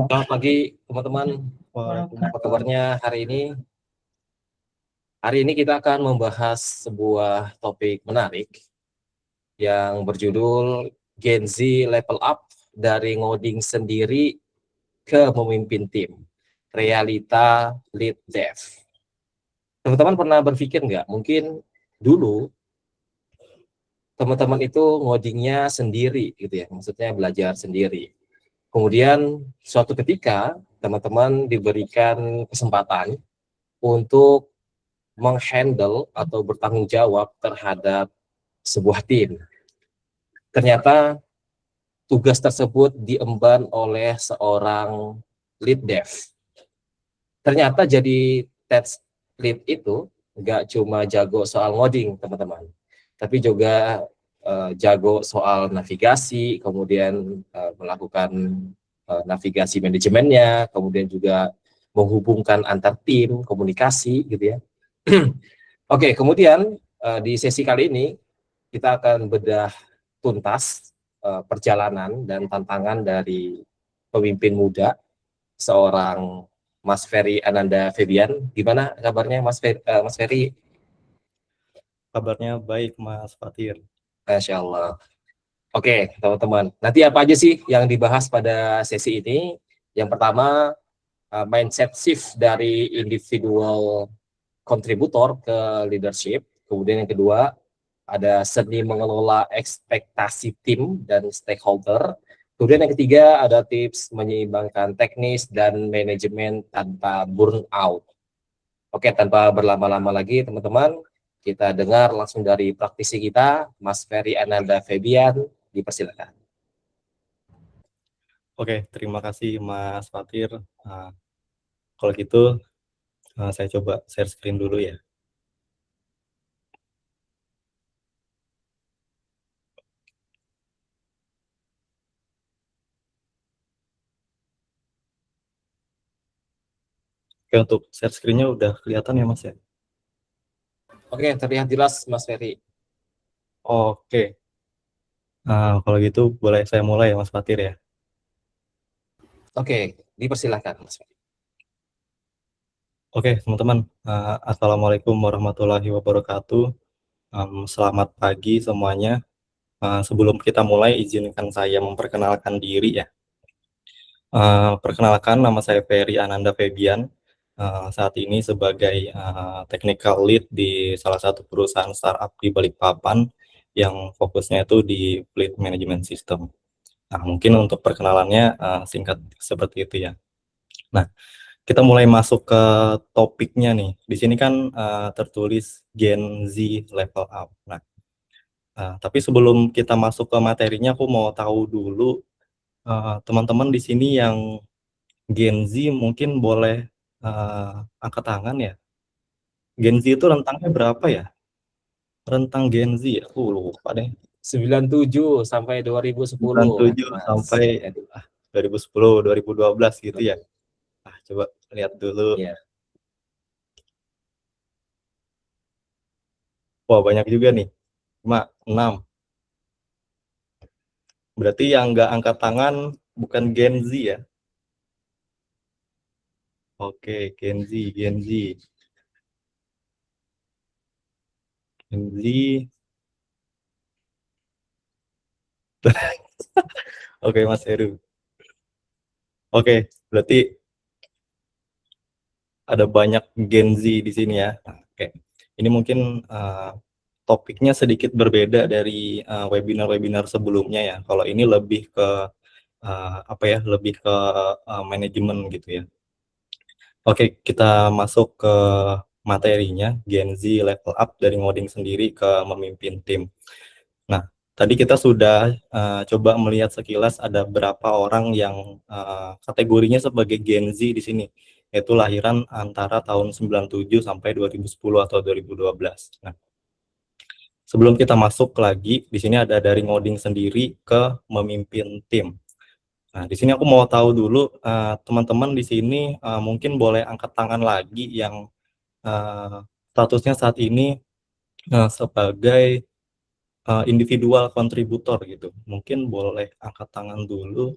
Selamat pagi teman-teman. Apa kabarnya hari ini? Hari ini kita akan membahas sebuah topik menarik yang berjudul Gen Z Level Up dari ngoding sendiri ke memimpin tim. Realita Lead Dev. Teman-teman pernah berpikir nggak? Mungkin dulu teman-teman itu ngodingnya sendiri gitu ya, maksudnya belajar sendiri. Kemudian suatu ketika teman-teman diberikan kesempatan untuk menghandle atau bertanggung jawab terhadap sebuah tim. Ternyata tugas tersebut diemban oleh seorang lead dev. Ternyata jadi test lead itu nggak cuma jago soal ngoding, teman-teman, tapi juga jago soal navigasi, kemudian melakukan navigasi manajemennya, kemudian juga menghubungkan antar tim, komunikasi gitu ya. Oke, kemudian di sesi kali ini kita akan bedah tuntas perjalanan dan tantangan dari pemimpin muda seorang Mas Ferry Ananda Febian. Gimana kabarnya Mas Ferry? Kabarnya baik, Mas Fatir. Masya Allah. Oke, teman-teman. Nanti apa aja sih yang dibahas pada sesi ini? Yang pertama, mindset shift dari individual kontributor ke leadership. Kemudian yang kedua, ada seni mengelola ekspektasi tim dan stakeholder. Kemudian yang ketiga, ada tips menyeimbangkan teknis dan manajemen tanpa burnout. Oke, tanpa berlama-lama lagi teman-teman, kita dengar langsung dari praktisi kita, Mas Ferry Ananda Febian, dipersilakan. Oke, terima kasih Mas Fatir. Kalau gitu, saya coba share screen dulu ya. Oke, untuk share screen-nya udah kelihatan ya, Mas ya? Oke, terlihat jelas Mas Ferry. Oke, kalau gitu boleh saya mulai ya, Mas Fatir ya? Oke, dipersilakan Mas Ferry. Oke, teman-teman. Assalamualaikum warahmatullahi wabarakatuh. Selamat pagi semuanya. Sebelum kita mulai, izinkan saya memperkenalkan diri ya. Perkenalkan, nama saya Ferry Ananda Febian. Saat ini sebagai technical lead di salah satu perusahaan startup di Balikpapan yang fokusnya itu di fleet management system. Nah, mungkin untuk perkenalannya singkat seperti itu ya. Nah, kita mulai masuk ke topiknya nih. Di sini kan tertulis Gen Z level up. Nah, tapi sebelum kita masuk ke materinya, aku mau tahu dulu teman-teman di sini yang Gen Z mungkin boleh angkat tangan ya. Gen Z itu rentangnya berapa ya? Rentang Gen Z ya? Aku lupa deh. 97 sampai 2010, 97 Mas. sampai 2010, 2012 gitu ya. Coba lihat dulu. Ya. Wah, banyak juga nih. 6. Berarti yang nggak angkat tangan bukan Gen Z ya? Oke, Gen Z. Gen Z. Oke, Mas Heru. Oke, berarti ada banyak Gen Z di sini ya. Oke, ini mungkin topiknya sedikit berbeda dari webinar-webinar sebelumnya ya. Kalau ini lebih ke lebih ke manajemen gitu ya. Oke, kita masuk ke materinya, Gen Z level up dari ngoding sendiri ke memimpin tim. Nah, tadi kita sudah coba melihat sekilas ada berapa orang yang kategorinya sebagai Gen Z di sini, yaitu lahiran antara tahun 97 sampai 2010 atau 2012. Nah, sebelum kita masuk lagi, di sini ada dari ngoding sendiri ke memimpin tim. Nah, di sini aku mau tahu dulu teman-teman di sini mungkin boleh angkat tangan lagi yang statusnya saat ini sebagai individual kontributor gitu. Mungkin boleh angkat tangan dulu.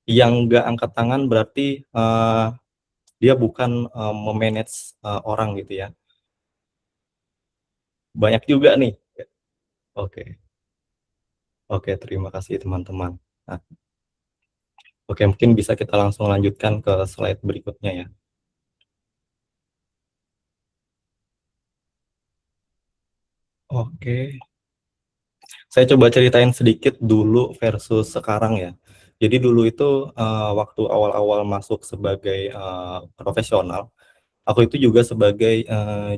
yang nggak angkat tangan berarti dia bukan memanage orang gitu ya. Banyak juga nih. Oke, oke, terima kasih teman-teman. Nah, oke, mungkin bisa kita langsung lanjutkan ke slide berikutnya ya. Oke, saya coba ceritain sedikit dulu versus sekarang ya. Jadi dulu itu waktu awal-awal masuk sebagai profesional, aku itu juga sebagai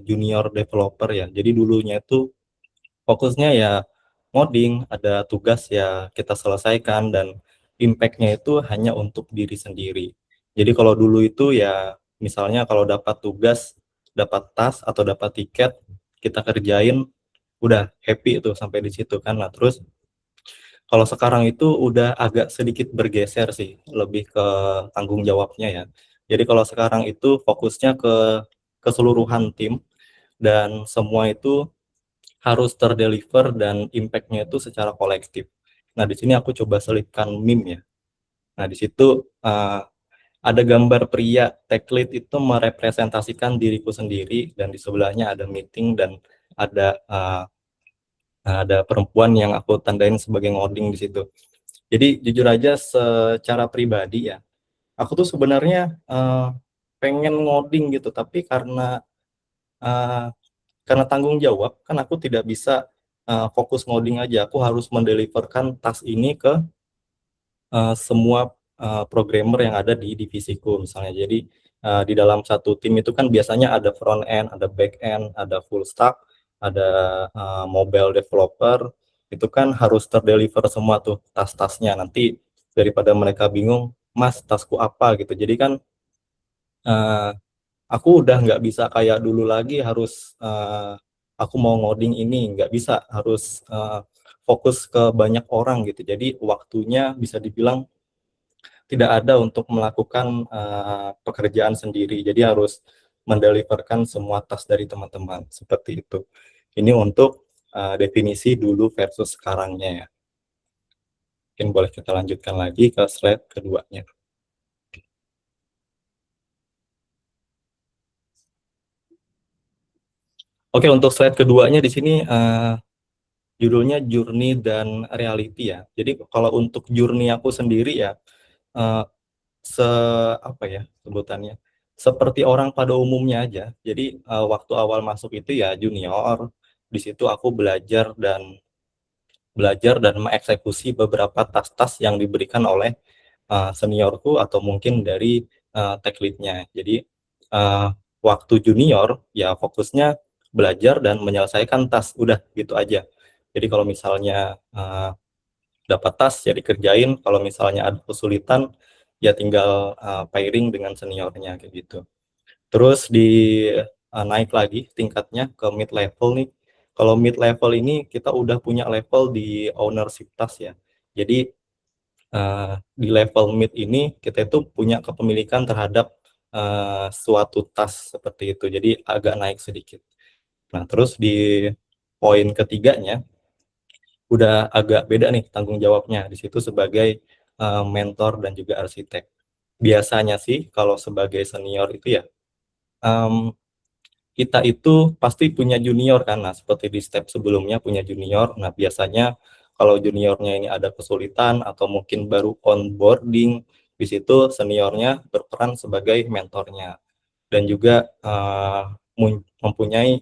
junior developer ya. Jadi dulunya itu fokusnya ya ngoding, ada tugas ya kita selesaikan dan impact-nya itu hanya untuk diri sendiri. Jadi kalau dulu itu ya misalnya kalau dapat tugas, dapat task atau dapat tiket, kita kerjain udah happy itu sampai di situ kan. Nah, terus kalau sekarang itu udah agak sedikit bergeser sih, lebih ke tanggung jawabnya ya. Jadi kalau sekarang itu fokusnya ke keseluruhan tim dan semua itu harus terdeliver dan impact-nya itu secara kolektif. Nah, di sini aku coba selipkan meme ya. Nah, di situ ada gambar pria tech lead itu merepresentasikan diriku sendiri dan di sebelahnya ada meeting dan ada perempuan yang aku tandain sebagai ngoding di situ. Jadi jujur aja secara pribadi ya, aku tuh sebenarnya pengen ngoding gitu, tapi uh, karena tanggung jawab kan aku tidak bisa fokus ngoding aja. Aku harus mendeliverkan task ini ke semua programmer yang ada di divisiku misalnya. Jadi di dalam satu tim itu kan biasanya ada front end, ada back end, ada full stack, ada mobile developer. Itu kan harus terdeliver semua tuh task-tasknya. Nanti daripada mereka bingung, Mas, taskku apa gitu. Jadi kan uh, aku udah nggak bisa kayak dulu lagi harus aku mau ngoding ini, nggak bisa, harus fokus ke banyak orang gitu. Jadi waktunya bisa dibilang tidak ada untuk melakukan pekerjaan sendiri. Jadi harus mendeliverkan semua task dari teman-teman seperti itu. Ini untuk definisi dulu versus sekarangnya ya. Mungkin boleh kita lanjutkan lagi ke slide keduanya. Oke, untuk slide keduanya di sini judulnya Journey dan Reality ya. Jadi kalau untuk journey aku sendiri ya, uh, apa ya sebutannya, seperti orang pada umumnya aja. Jadi waktu awal masuk itu ya junior, di situ aku belajar dan mengeksekusi beberapa tas-tas yang diberikan oleh seniorku atau mungkin dari tech lead-nya. Jadi uh, waktu junior ya fokusnya belajar dan menyelesaikan tas, udah gitu aja. Jadi kalau misalnya dapat tas ya dikerjain, kalau misalnya ada kesulitan ya tinggal pairing dengan seniornya kayak gitu. Terus naik lagi tingkatnya ke mid level nih. Kalau mid level ini kita udah punya level di ownership task ya. Jadi di level mid ini kita itu punya kepemilikan terhadap suatu task seperti itu. Jadi agak naik sedikit. Nah, terus di poin ketiganya udah agak beda nih tanggung jawabnya di situ sebagai mentor dan juga arsitek. Biasanya sih kalau sebagai senior itu ya kita itu pasti punya junior kan. Nah, seperti di step sebelumnya punya junior. Nah, biasanya kalau juniornya ini ada kesulitan atau mungkin baru onboarding, di situ seniornya berperan sebagai mentornya dan juga mempunyai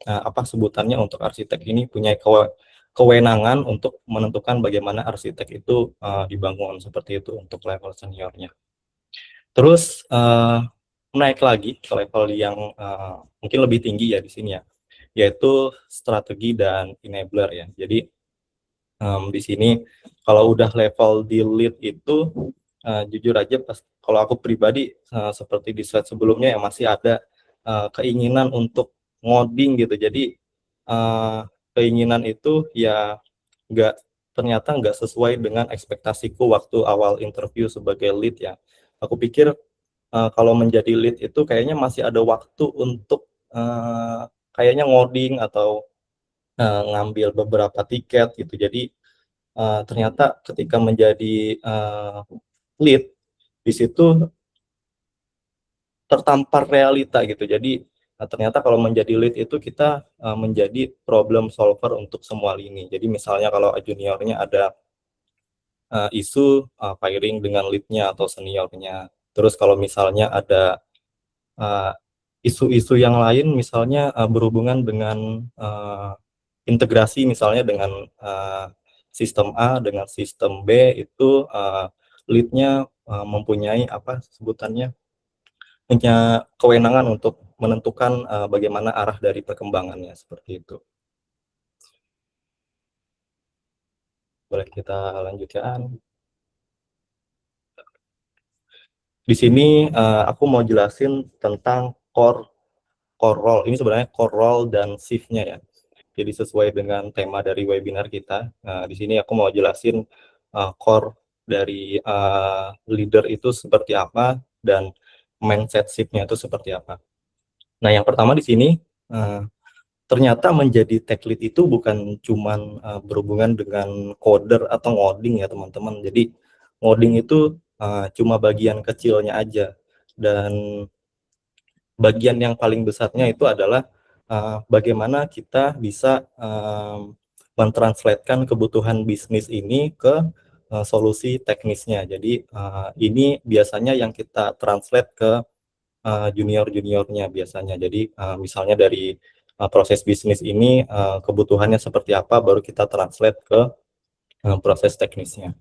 apa sebutannya untuk arsitek ini punya kewenangan untuk menentukan bagaimana arsitek itu dibangun seperti itu untuk level seniornya. Terus naik lagi ke level yang mungkin lebih tinggi ya di sini ya, yaitu strategi dan enabler ya. Jadi di sini kalau udah level di lead itu jujur aja kalau aku pribadi seperti di slide sebelumnya ya masih ada keinginan untuk ngoding gitu. Jadi keinginan itu ya nggak ternyata nggak sesuai dengan ekspektasiku waktu awal interview sebagai lead ya. Aku pikir kalau menjadi lead itu kayaknya masih ada waktu untuk kayaknya ngoding atau ngambil beberapa tiket gitu. Jadi ternyata ketika menjadi lead, di situ tertampar realita gitu. Jadi ternyata kalau menjadi lead itu kita menjadi problem solver untuk semua lini. Jadi misalnya kalau juniornya ada isu firing dengan leadnya atau seniornya. Terus kalau misalnya ada uh, isu-isu yang lain, misalnya berhubungan dengan integrasi, misalnya dengan sistem A dengan sistem B, itu leadnya mempunyai apa sebutannya, punya kewenangan untuk menentukan bagaimana arah dari perkembangannya, seperti itu. Boleh kita lanjutkan. Di sini aku mau jelasin tentang core role. Ini sebenarnya core role dan shift-nya ya. Jadi sesuai dengan tema dari webinar kita. Di sini aku mau jelasin core dari leader itu seperti apa dan mindset shift-nya itu seperti apa. Nah, yang pertama di sini ternyata menjadi tech lead itu bukan cuman berhubungan dengan coder atau ngoding ya teman-teman. Jadi ngoding itu cuma bagian kecilnya aja, dan bagian yang paling besarnya itu adalah bagaimana kita bisa mentranslatekan kebutuhan bisnis ini ke solusi teknisnya. Jadi ini biasanya yang kita translate ke junior-juniornya biasanya. Jadi misalnya dari proses bisnis ini kebutuhannya seperti apa, baru kita translate ke proses teknisnya.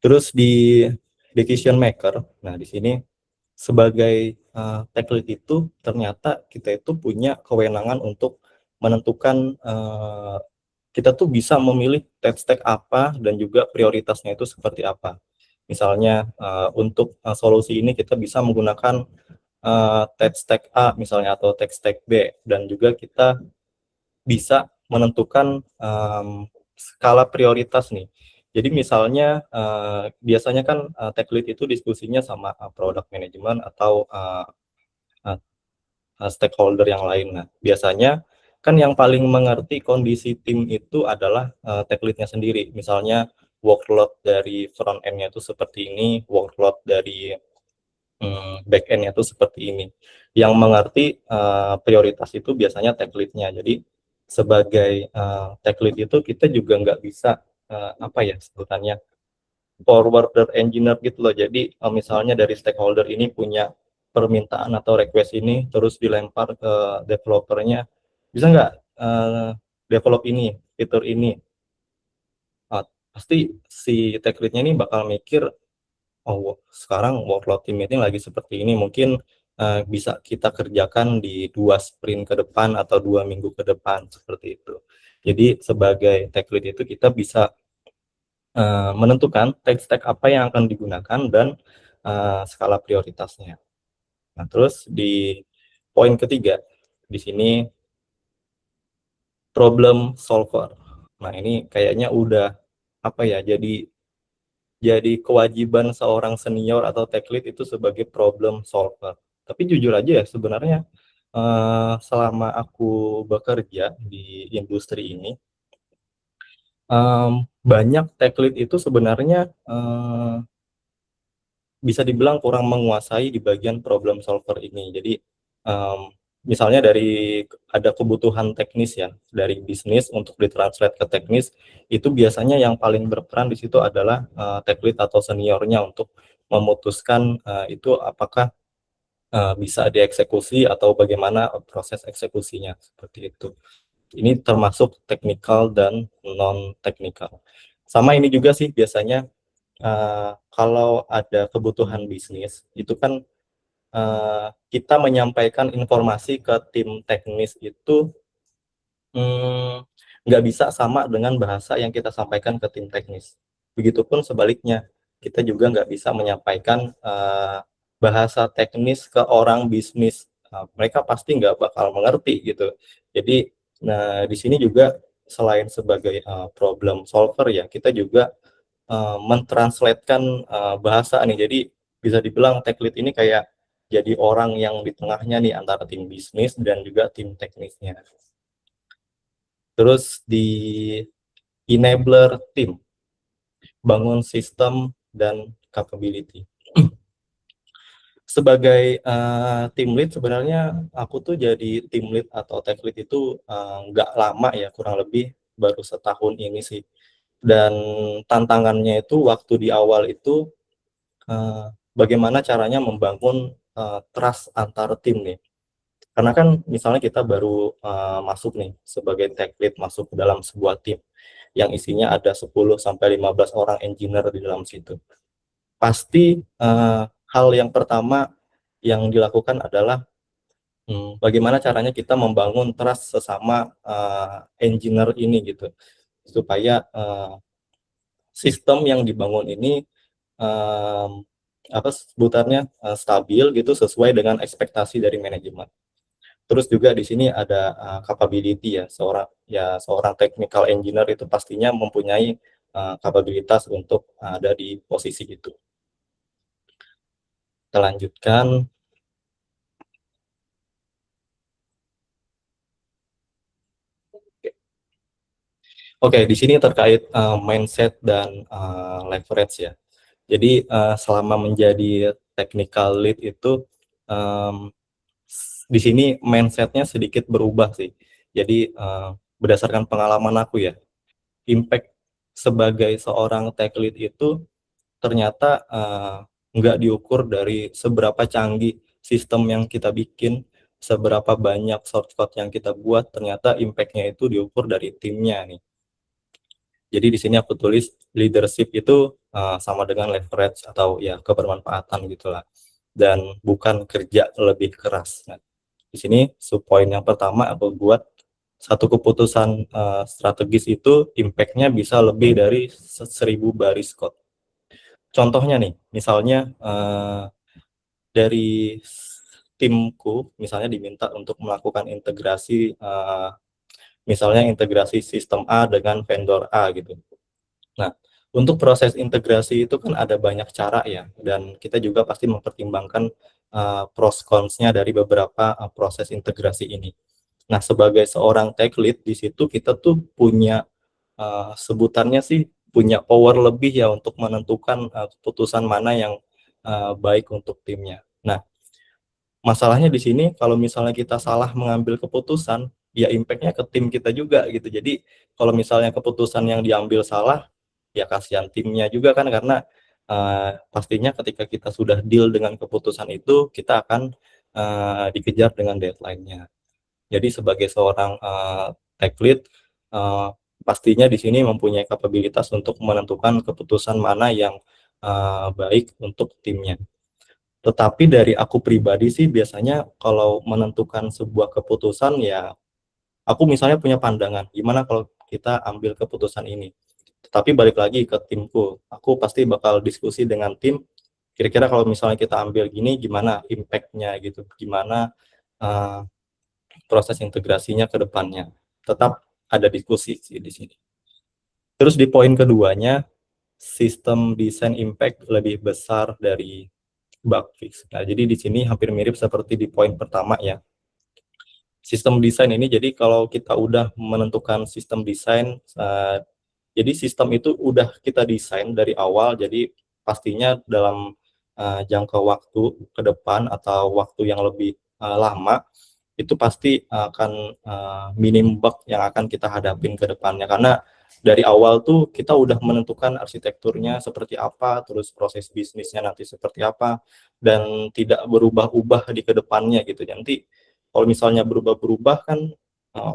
Terus di decision maker, nah di sini sebagai tech lead itu ternyata kita itu punya kewenangan untuk menentukan kita tuh bisa memilih tech stack apa dan juga prioritasnya itu seperti apa. Misalnya untuk solusi ini kita bisa menggunakan tech stack A misalnya atau tech stack B, dan juga kita bisa menentukan skala prioritas nih. Jadi misalnya biasanya kan tech lead itu diskusinya sama product management atau stakeholder yang lain. Nah, biasanya kan yang paling mengerti kondisi tim itu adalah tech lead-nya sendiri. Misalnya workload dari front end-nya itu seperti ini, workload dari back end-nya itu seperti ini. Yang mengerti prioritas itu biasanya tech lead-nya. Jadi sebagai tech lead itu kita juga nggak bisa apa ya sebutannya, forwarder engineer gitu loh. Jadi misalnya dari stakeholder ini punya permintaan atau request ini, terus dilempar ke developernya, bisa nggak develop ini, fitur ini. Pasti si tech lead-nya ini bakal mikir, oh sekarang workload tim meeting lagi seperti ini, mungkin bisa kita kerjakan di 2 sprint ke depan atau 2 minggu ke depan, seperti itu. Jadi sebagai tech lead itu kita bisa menentukan tech stack apa yang akan digunakan dan skala prioritasnya. Nah, terus di poin ketiga, di sini problem solver. Nah, ini kayaknya udah apa ya, jadi kewajiban seorang senior atau tech lead itu sebagai problem solver. Tapi jujur aja ya, sebenarnya selama aku bekerja di industri ini, banyak tech lead itu sebenarnya bisa dibilang kurang menguasai di bagian problem solver ini. Jadi misalnya dari ada kebutuhan teknis ya dari bisnis untuk ditranslate ke teknis, itu biasanya yang paling berperan di situ adalah tech lead atau seniornya untuk memutuskan itu apakah bisa dieksekusi atau bagaimana proses eksekusinya, seperti itu. Ini termasuk teknikal dan non teknikal. Sama ini juga sih biasanya kalau ada kebutuhan bisnis itu kan kita menyampaikan informasi ke tim teknis itu nggak bisa sama dengan bahasa yang kita sampaikan ke tim teknis. Begitupun sebaliknya, kita juga nggak bisa menyampaikan bahasa teknis ke orang bisnis. Mereka pasti nggak bakal mengerti gitu. Jadi, nah di sini juga selain sebagai problem solver ya, kita juga mentranslatekan bahasa nih. Jadi bisa dibilang tech lead ini kayak jadi orang yang di tengahnya nih antara tim bisnis dan juga tim teknisnya. Terus di enabler tim, bangun sistem dan capability. Sebagai team lead, sebenarnya aku tuh jadi team lead atau tech lead itu nggak lama ya, kurang lebih baru setahun ini sih. Dan tantangannya itu waktu di awal itu bagaimana caranya membangun trust antar tim nih. Karena kan misalnya kita baru masuk nih sebagai tech lead, masuk ke dalam sebuah tim yang isinya ada 10 sampai 15 orang engineer di dalam situ. Pasti hal yang pertama yang dilakukan adalah bagaimana caranya kita membangun trust sesama engineer ini gitu, supaya sistem yang dibangun ini apa sebutannya stabil gitu, sesuai dengan ekspektasi dari manajemen. Terus juga di sini ada capability ya, seorang technical engineer itu pastinya mempunyai kapabilitas untuk ada di posisi itu. Kita lanjutkan. Oke, di sini terkait mindset dan leverage ya. Jadi selama menjadi technical lead itu di sini mindsetnya sedikit berubah sih. Jadi berdasarkan pengalaman aku ya, impact sebagai seorang tech lead itu ternyata nggak diukur dari seberapa canggih sistem yang kita bikin, seberapa banyak shortcut yang kita buat, ternyata impact-nya itu diukur dari timnya nih. Jadi di sini aku tulis leadership itu sama dengan leverage atau ya kebermanfaatan gitulah, dan bukan kerja lebih keras. Nah, di sini subpoin yang pertama aku buat satu keputusan strategis itu impact-nya bisa lebih dari 1000 baris code. Contohnya nih, misalnya dari timku misalnya diminta untuk melakukan integrasi, misalnya integrasi sistem A dengan vendor A gitu. Nah, untuk proses integrasi itu kan ada banyak cara ya, dan kita juga pasti mempertimbangkan pros cons-nya dari beberapa proses integrasi ini. Nah, sebagai seorang tech lead di situ kita tuh punya sebutannya sih punya power lebih ya untuk menentukan keputusan mana yang baik untuk timnya. Nah, masalahnya di sini kalau misalnya kita salah mengambil keputusan, ya impact-nya ke tim kita juga gitu. Jadi kalau misalnya keputusan yang diambil salah, ya kasihan timnya juga kan, karena pastinya ketika kita sudah deal dengan keputusan itu, kita akan dikejar dengan deadline-nya. Jadi sebagai seorang tech lead, pastinya di sini mempunyai kapabilitas untuk menentukan keputusan mana yang baik untuk timnya. Tetapi dari aku pribadi sih biasanya kalau menentukan sebuah keputusan ya, aku misalnya punya pandangan, gimana kalau kita ambil keputusan ini. Tetapi balik lagi ke timku, aku pasti bakal diskusi dengan tim, kira-kira kalau misalnya kita ambil gini, gimana impact-nya gitu, gimana proses integrasinya ke depannya. Tetap ada diskusi sih di sini. Terus di poin keduanya, sistem desain impact lebih besar dari bug fix. Nah, jadi di sini hampir mirip seperti di poin pertama ya. Sistem desain ini, jadi kalau kita udah menentukan sistem desain, jadi sistem itu udah kita desain dari awal, jadi pastinya dalam jangka waktu ke depan atau waktu yang lebih lama, itu pasti akan minim bug yang akan kita hadapin ke depannya. Karena dari awal tuh kita udah menentukan arsitekturnya seperti apa, terus proses bisnisnya nanti seperti apa, dan tidak berubah-ubah di kedepannya gitu. Nanti kalau misalnya berubah-berubah kan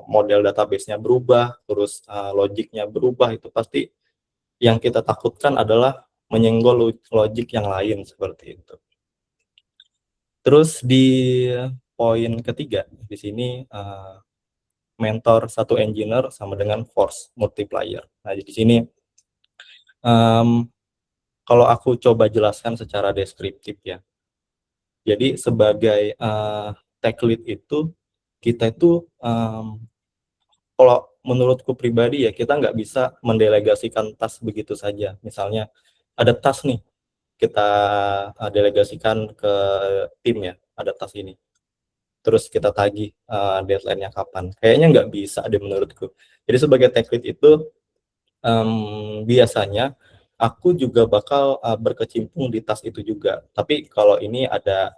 model database-nya berubah, terus logiknya berubah, itu pasti yang kita takutkan adalah menyenggol logik yang lain seperti itu. Terus di poin ketiga di sini mentor satu engineer sama dengan force multiplier. Nah, di sini kalau aku coba jelaskan secara deskriptif ya. Jadi sebagai tech lead itu kita itu kalau menurutku pribadi ya, kita nggak bisa mendelegasikan task begitu saja. Misalnya ada task nih, kita delegasikan ke tim ya, ada task ini. Terus kita tagih deadline-nya kapan. Kayaknya nggak bisa deh menurutku. Jadi sebagai tech lead itu biasanya aku juga bakal berkecimpung di task itu juga. Tapi kalau ini ada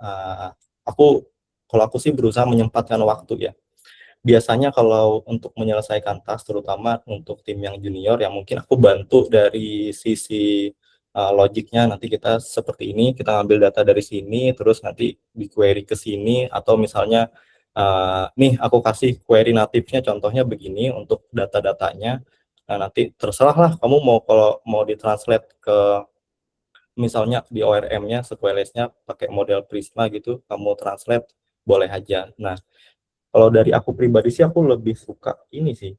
aku kalau aku sih berusaha menyempatkan waktu ya. Biasanya kalau untuk menyelesaikan task, terutama untuk tim yang junior, yang mungkin aku bantu dari sisi logiknya. Nanti kita seperti ini, kita ngambil data dari sini, terus nanti di query ke sini, atau misalnya nih aku kasih query natifnya, contohnya begini untuk data-datanya. Nah, nanti terserah lah kamu mau, kalau mau ditranslate ke misalnya di ORM-nya, sequeless-nya pakai model Prisma gitu, kamu translate boleh aja. Nah, kalau dari aku pribadi sih aku lebih suka ini sih.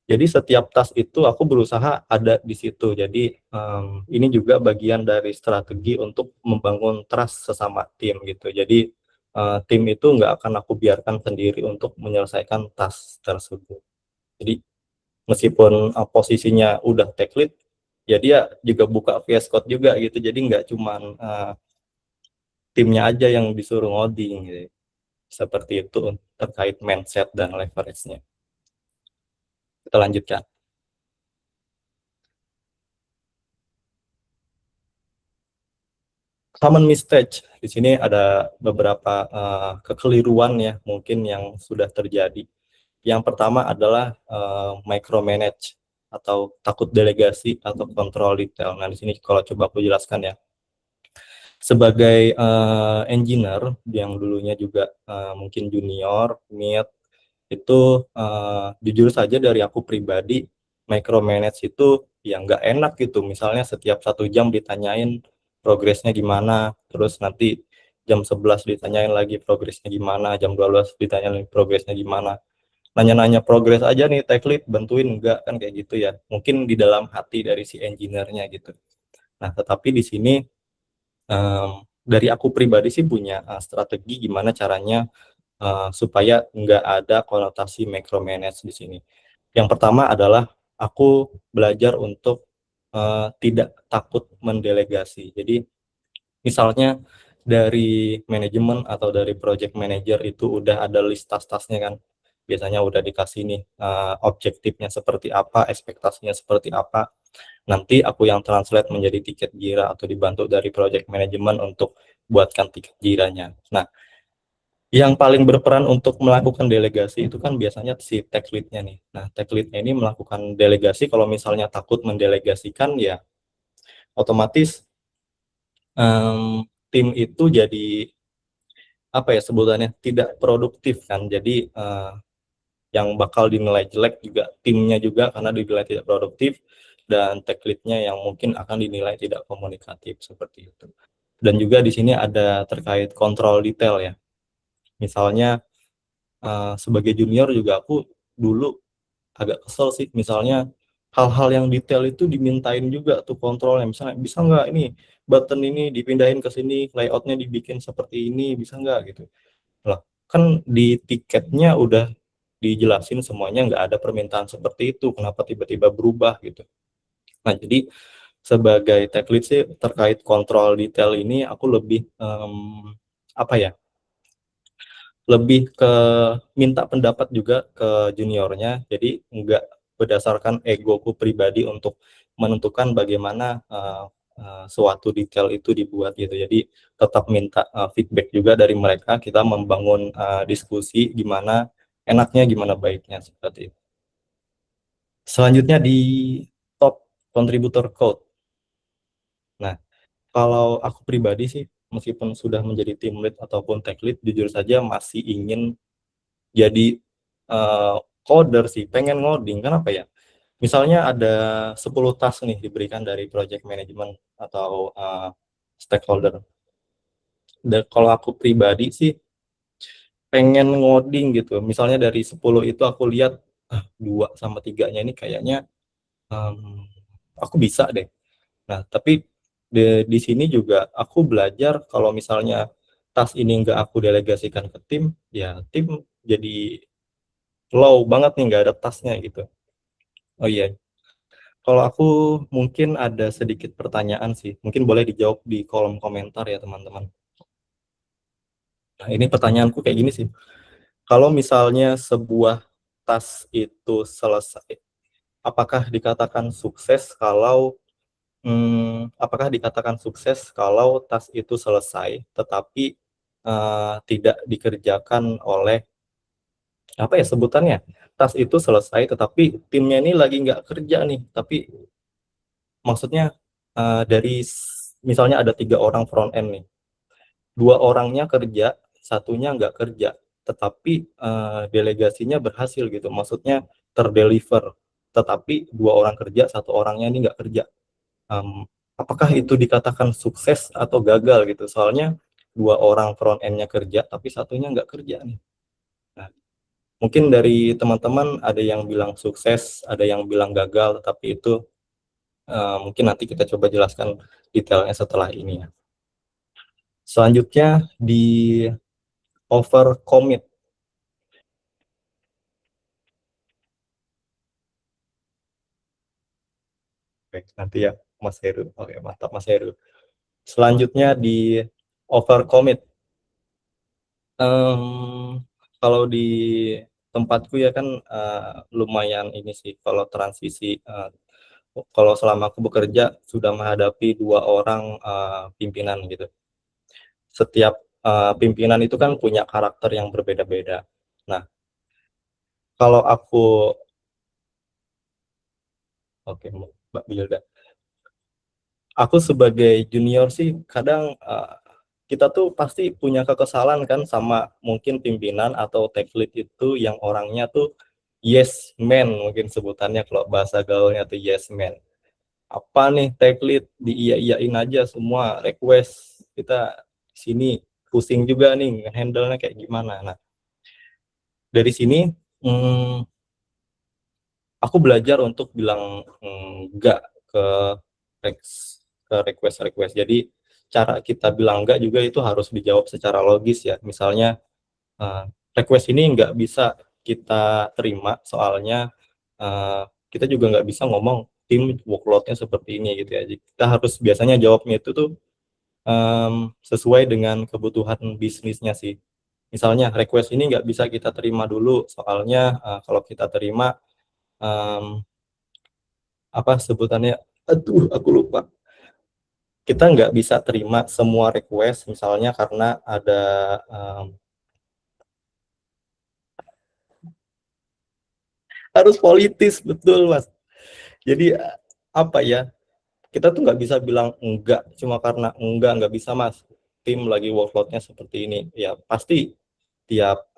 Jadi setiap task itu aku berusaha ada di situ. Jadi ini juga bagian dari strategi untuk membangun trust sesama tim gitu. Jadi tim itu nggak akan aku biarkan sendiri untuk menyelesaikan task tersebut. Jadi meskipun posisinya udah tech lead, ya dia juga buka VS Code juga gitu. Jadi nggak cuman timnya aja yang disuruh ngoding gitu. Seperti itu terkait mindset dan leverage-nya. Kita lanjutkan. Common mistake. Di sini ada beberapa kekeliruan ya mungkin yang sudah terjadi. Yang pertama adalah micromanage atau takut delegasi atau kontrol detail. Nah, di sini kalau coba aku jelaskan ya. Sebagai engineer yang dulunya juga mungkin junior, mid, itu jujur saja dari aku pribadi, micromanage itu ya nggak enak gitu. Misalnya setiap 1 jam ditanyain progresnya gimana, terus nanti jam 11 ditanyain lagi progresnya gimana, jam 12 ditanyain progresnya gimana. Nanya-nanya progres aja nih tech lead, bantuin enggak, kan kayak gitu ya. Mungkin di dalam hati dari si engineer-nya gitu. Nah, tetapi di sini dari aku pribadi sih punya strategi gimana caranya supaya nggak ada konotasi micromanage di sini. Yang pertama adalah aku belajar untuk tidak takut mendelegasi. Jadi misalnya dari manajemen atau dari project manager itu udah ada list tas-tasnya kan. Biasanya udah dikasih nih objektifnya seperti apa, ekspektasinya seperti apa. Nanti aku yang translate menjadi tiket Jira atau dibantu dari project management untuk buatkan tiket Jiranya. Nah, yang paling berperan untuk melakukan delegasi itu kan biasanya si tech lead-nya nih. Nah, tech lead-nya ini melakukan delegasi, kalau misalnya takut mendelegasikan ya otomatis tim itu jadi apa ya sebutannya tidak produktif kan. Jadi yang bakal dinilai jelek juga timnya juga karena dinilai tidak produktif, dan tech lead-nya yang mungkin akan dinilai tidak komunikatif seperti itu. Dan juga di sini ada terkait kontrol detail ya. Misalnya sebagai junior juga aku dulu agak kesel sih, misalnya hal-hal yang detail itu dimintain juga tuh kontrolnya, misalnya bisa nggak ini button ini dipindahin ke sini, layoutnya dibikin seperti ini, bisa nggak gitu. Lah, kan di tiketnya udah dijelasin semuanya, nggak ada permintaan seperti itu, kenapa tiba-tiba berubah gitu. Nah, jadi sebagai tech lead sih terkait kontrol detail ini aku lebih apa ya, lebih ke minta pendapat juga ke juniornya. Jadi nggak berdasarkan egoku pribadi untuk menentukan bagaimana suatu detail itu dibuat gitu. Jadi tetap minta feedback juga dari mereka, kita membangun diskusi gimana enaknya, gimana baiknya seperti itu. Selanjutnya di top contributor code. Nah, kalau aku pribadi sih meskipun sudah menjadi team lead ataupun tech lead, jujur saja masih ingin jadi coder sih, pengen ngoding. Kenapa ya? Misalnya ada 10 task nih diberikan dari project management atau stakeholder. Dan kalau aku pribadi sih pengen ngoding gitu. Misalnya dari 10 itu aku lihat 2 sama 3-nya ini kayaknya aku bisa deh. Nah, tapi di sini juga aku belajar kalau misalnya task ini nggak aku delegasikan ke tim, ya tim jadi low banget nih, nggak ada tasnya gitu. Oh iya, kalau aku mungkin ada sedikit pertanyaan sih, mungkin boleh dijawab di kolom komentar ya teman-teman. Nah, ini pertanyaanku kayak gini sih, kalau misalnya sebuah task itu selesai, apakah dikatakan sukses kalau tas itu selesai tetapi tidak dikerjakan oleh apa ya sebutannya, tas itu selesai tetapi timnya ini lagi nggak kerja nih, tapi maksudnya misalnya ada 3 orang front end nih, 2 orangnya kerja, satunya nggak kerja, tetapi delegasinya berhasil gitu, maksudnya terdeliver, tetapi 2 orang kerja, 1 orangnya ini nggak kerja. Apakah itu dikatakan sukses atau gagal gitu? Soalnya 2 orang front end-nya kerja, tapi satunya nggak kerja nih. Nah, mungkin dari teman-teman ada yang bilang sukses, ada yang bilang gagal, tapi itu mungkin nanti kita coba jelaskan detailnya setelah ini ya. Selanjutnya di overcommit. Oke, nanti ya Mas Heru. Oke, mantap Mas Heru. Selanjutnya di overcommit. Kalau di tempatku ya kan lumayan ini sih kalau transisi kalau selama aku bekerja sudah menghadapi 2 orang pimpinan gitu. Setiap pimpinan itu kan punya karakter yang berbeda-beda. Nah, kalau aku oke Mbak Bilda, aku sebagai junior sih kadang kita tuh pasti punya kekesalan kan sama mungkin pimpinan atau tech lead itu yang orangnya tuh yes man, mungkin sebutannya kalau bahasa gaulnya tuh yes man. Apa nih tech lead diiyain aja semua request, kita sini pusing juga nih handle-nya kayak gimana. Nah, dari sini aku belajar untuk bilang enggak ke request. Jadi cara kita bilang enggak juga itu harus dijawab secara logis ya. Misalnya request ini nggak bisa kita terima soalnya kita juga nggak bisa ngomong tim workload-nya seperti ini gitu ya. Jadi kita harus biasanya jawabnya itu tuh sesuai dengan kebutuhan bisnisnya sih. Misalnya request ini nggak bisa kita terima dulu soalnya kalau kita terima apa sebutannya, aduh aku lupa, kita nggak bisa terima semua request misalnya karena ada harus politis, betul Mas. Jadi apa ya, kita tuh nggak bisa bilang enggak cuma karena nggak bisa Mas, tim lagi workload-nya seperti ini ya, pasti tiap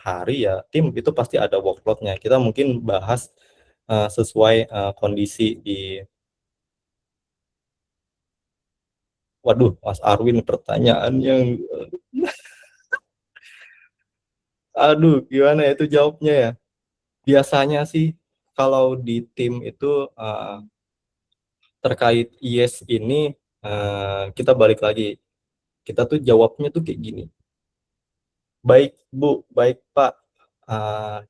hari ya tim itu pasti ada workload-nya, kita mungkin bahas sesuai kondisi di. Waduh, Mas Arwin pertanyaan yang aduh gimana ya itu jawabnya ya. Biasanya sih kalau di tim itu terkait yes ini kita balik lagi. Kita tuh jawabnya tuh kayak gini. Baik Bu, baik Pak,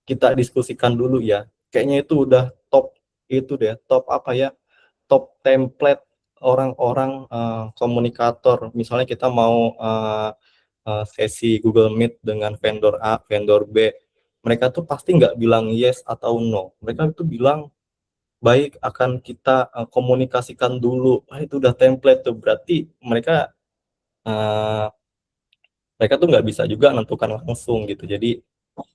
kita diskusikan dulu ya. Kayaknya itu udah top itu deh, top apa ya? Top template orang-orang komunikator. Misalnya kita mau sesi Google Meet dengan vendor A, vendor B, mereka tuh pasti nggak bilang yes atau no. Mereka tuh bilang baik, akan kita komunikasikan dulu. Itu udah template tuh. Berarti mereka uh, mereka tuh nggak bisa juga menentukan langsung gitu. Jadi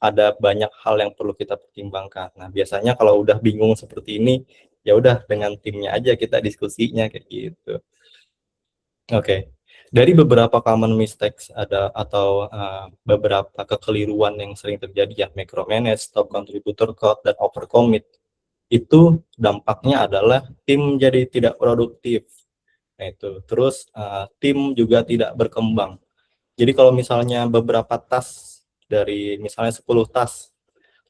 ada banyak hal yang perlu kita pertimbangkan. Nah, biasanya kalau udah bingung seperti ini, ya udah dengan timnya aja kita diskusinya kayak gitu. Oke. Dari beberapa common mistakes ada atau beberapa kekeliruan yang sering terjadi ya, micromanage, top contributor code, dan overcommit. Itu dampaknya adalah tim jadi tidak produktif. Nah, itu. Terus tim juga tidak berkembang. Jadi kalau misalnya beberapa tas dari misalnya 10 tas,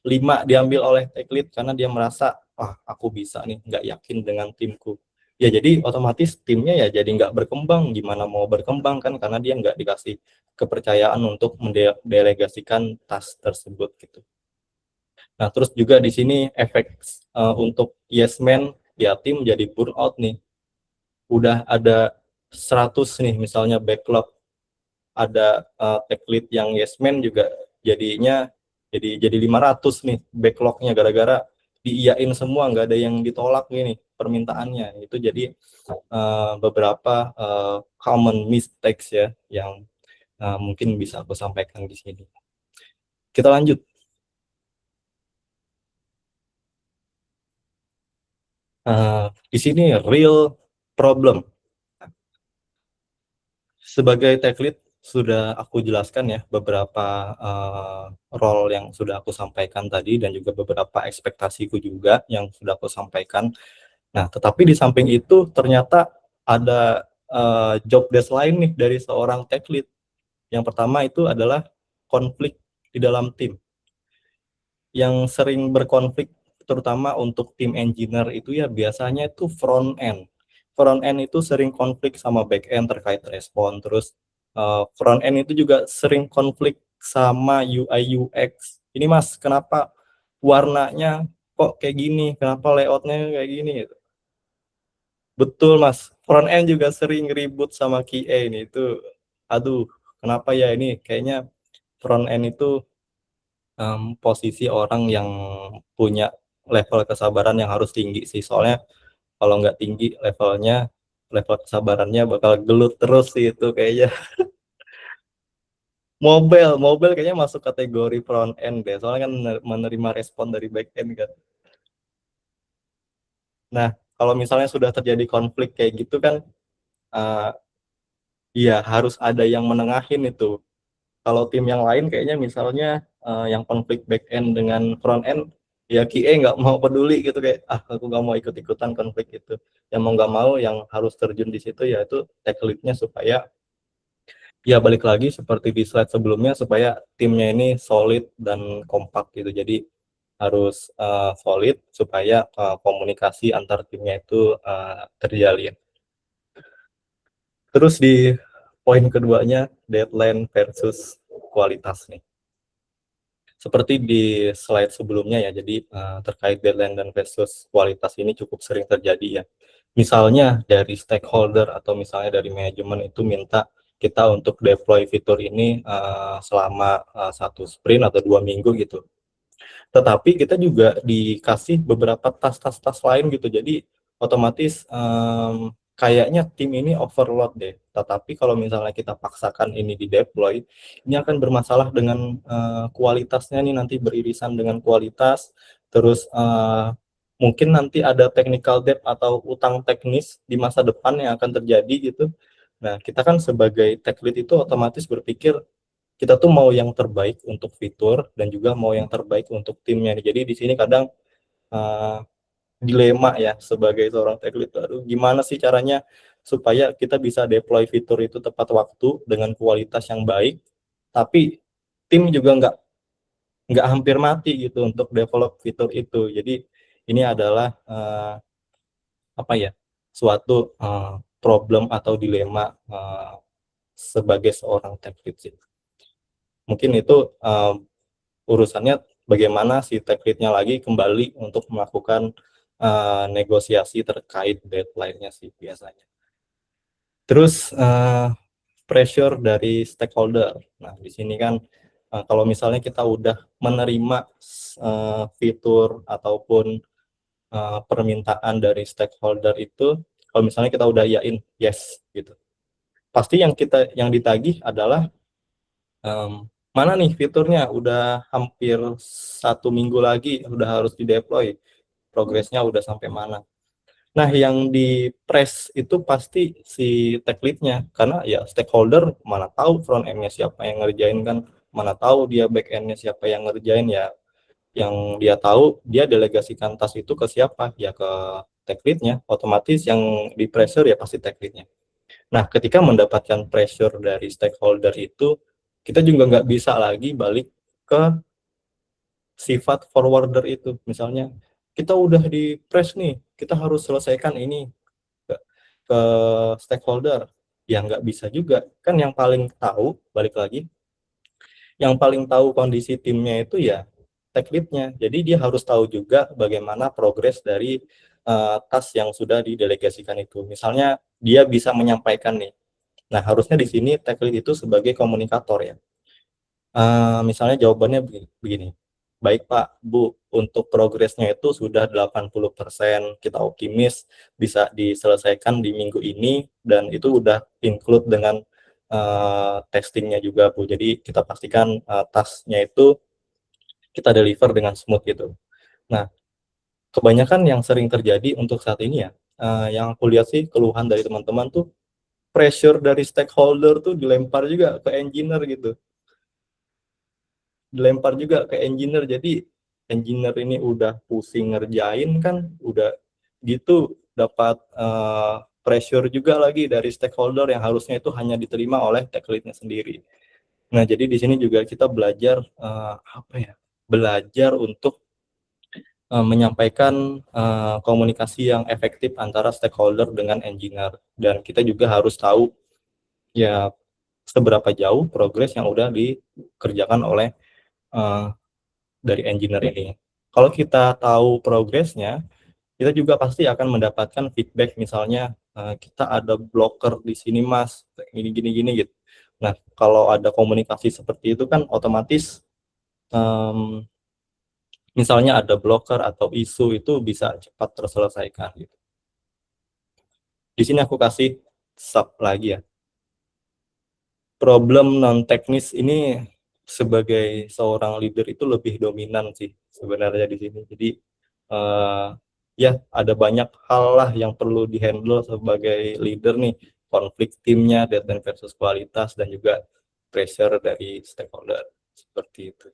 5 diambil oleh tech lead karena dia merasa, wah aku bisa nih, nggak yakin dengan timku. Ya jadi otomatis timnya ya jadi nggak berkembang, gimana mau berkembang kan karena dia nggak dikasih kepercayaan untuk mendelegasikan tas tersebut gitu. Nah terus juga di sini efek untuk yes man ya, tim jadi burnout nih. Udah ada 100 nih misalnya backlog, ada tech lead yang yes man juga jadinya jadi 500 nih backlognya gara-gara diiyain semua, nggak ada yang ditolak gini permintaannya. Itu jadi beberapa common mistakes ya yang mungkin bisa aku sampaikan di sini. Kita lanjut. Di sini real problem. Sebagai tech lead sudah aku jelaskan ya beberapa role yang sudah aku sampaikan tadi dan juga beberapa ekspektasiku juga yang sudah aku sampaikan. Nah, tetapi di samping itu ternyata ada job desk lain nih dari seorang tech lead. Yang pertama itu adalah konflik di dalam tim. Yang sering berkonflik terutama untuk tim engineer itu ya biasanya itu front end. Front end itu sering konflik sama back end terkait respon. Terus front end itu juga sering konflik sama UI UX. Ini Mas, kenapa warnanya kok kayak gini? Kenapa layoutnya kayak gini? Betul Mas, front end juga sering ribut sama QA ini. Itu, aduh, kenapa ya ini? Kayaknya front end itu posisi orang yang punya level kesabaran yang harus tinggi sih. Soalnya kalau nggak tinggi levelnya, level kesabarannya bakal gelut terus sih itu kayaknya. Mobile kayaknya masuk kategori front end deh. Soalnya kan menerima respon dari back end kan. Nah, kalau misalnya sudah terjadi konflik kayak gitu kan, uh, ya harus ada yang menengahin itu. Kalau tim yang lain kayaknya misalnya yang konflik back end dengan front end, ya QA nggak mau peduli gitu, kayak aku nggak mau ikut-ikutan konflik itu. Yang mau nggak mau yang harus terjun di situ yaitu tech lead-nya supaya ya balik lagi seperti di slide sebelumnya supaya timnya ini solid dan kompak gitu. Jadi harus solid supaya komunikasi antar timnya itu terjalin. Terus di poin keduanya deadline versus kualitas nih. Seperti di slide sebelumnya ya, jadi terkait deadline dan versus kualitas ini cukup sering terjadi ya. Misalnya dari stakeholder atau misalnya dari manajemen itu minta kita untuk deploy fitur ini selama 1 sprint atau 2 minggu gitu. Tetapi kita juga dikasih beberapa tas-tas lain gitu, jadi otomatis kayaknya tim ini overload deh. Tetapi kalau misalnya kita paksakan ini di deploy, ini akan bermasalah dengan kualitasnya nih, nanti beririsan dengan kualitas, terus mungkin nanti ada technical debt atau utang teknis di masa depan yang akan terjadi gitu. Nah, kita kan sebagai tech lead itu otomatis berpikir kita tuh mau yang terbaik untuk fitur dan juga mau yang terbaik untuk timnya. Jadi di sini kadang uh, dilema ya sebagai seorang tech lead. Aduh, gimana sih caranya supaya kita bisa deploy fitur itu tepat waktu dengan kualitas yang baik, tapi tim juga nggak hampir mati gitu untuk develop fitur itu. Jadi ini adalah apa ya, suatu problem atau dilema sebagai seorang tech lead sih. Mungkin itu urusannya bagaimana si tech lead-nya lagi kembali untuk melakukan negosiasi terkait deadline-nya sih biasanya. Terus pressure dari stakeholder. Nah, di sini kan kalau misalnya kita udah menerima fitur ataupun permintaan dari stakeholder itu, kalau misalnya kita udah yain yes gitu, pasti yang ditagih adalah mana nih fiturnya, udah hampir 1 minggu lagi udah harus dideploy, progresnya udah sampai mana. Nah, yang di press itu pasti si tech lead-nya, karena ya stakeholder mana tahu front end-nya siapa yang ngerjain kan, mana tahu dia back end-nya siapa yang ngerjain ya, yang dia tahu dia delegasikan tas itu ke siapa, ya ke tech lead-nya, otomatis yang di pressure ya pasti tech lead-nya. Nah, ketika mendapatkan pressure dari stakeholder itu, kita juga nggak bisa lagi balik ke sifat forwarder itu. Misalnya, kita udah di press nih, kita harus selesaikan ini ke stakeholder. Ya nggak bisa juga. Kan yang paling tahu, balik lagi, yang paling tahu kondisi timnya itu ya tech lead-nya. Jadi dia harus tahu juga bagaimana progres dari task yang sudah didelegasikan itu. Misalnya, dia bisa menyampaikan nih. Nah, harusnya di sini tech lead itu sebagai komunikator ya. Misalnya jawabannya begini, baik Pak, Bu, untuk progresnya itu sudah 80%. Kita optimis bisa diselesaikan di minggu ini, dan itu udah include dengan testingnya juga, Bu. Jadi kita pastikan tasknya itu kita deliver dengan smooth gitu. Nah, kebanyakan yang sering terjadi untuk saat ini ya, yang aku lihat sih keluhan dari teman-teman tuh, pressure dari stakeholder tuh dilempar juga ke engineer gitu. Dilempar juga ke engineer, jadi engineer ini udah pusing ngerjain kan, udah gitu dapat pressure juga lagi dari stakeholder yang harusnya itu hanya diterima oleh tech lead-nya sendiri. Nah, jadi di sini juga kita belajar belajar untuk menyampaikan komunikasi yang efektif antara stakeholder dengan engineer, dan kita juga harus tahu ya seberapa jauh progres yang udah dikerjakan oleh dari engineer ini. Kalau kita tahu progresnya, kita juga pasti akan mendapatkan feedback, misalnya kita ada blocker di sini mas, gini gitu. Nah, kalau ada komunikasi seperti itu kan otomatis misalnya ada blocker atau isu itu bisa cepat terselesaikan gitu. Di sini aku kasih sub lagi ya. Problem non teknis ini sebagai seorang leader itu lebih dominan sih sebenarnya di sini. Jadi ya ada banyak hal lah yang perlu dihandle sebagai leader nih, konflik timnya, deadline versus kualitas, dan juga pressure dari stakeholder seperti itu.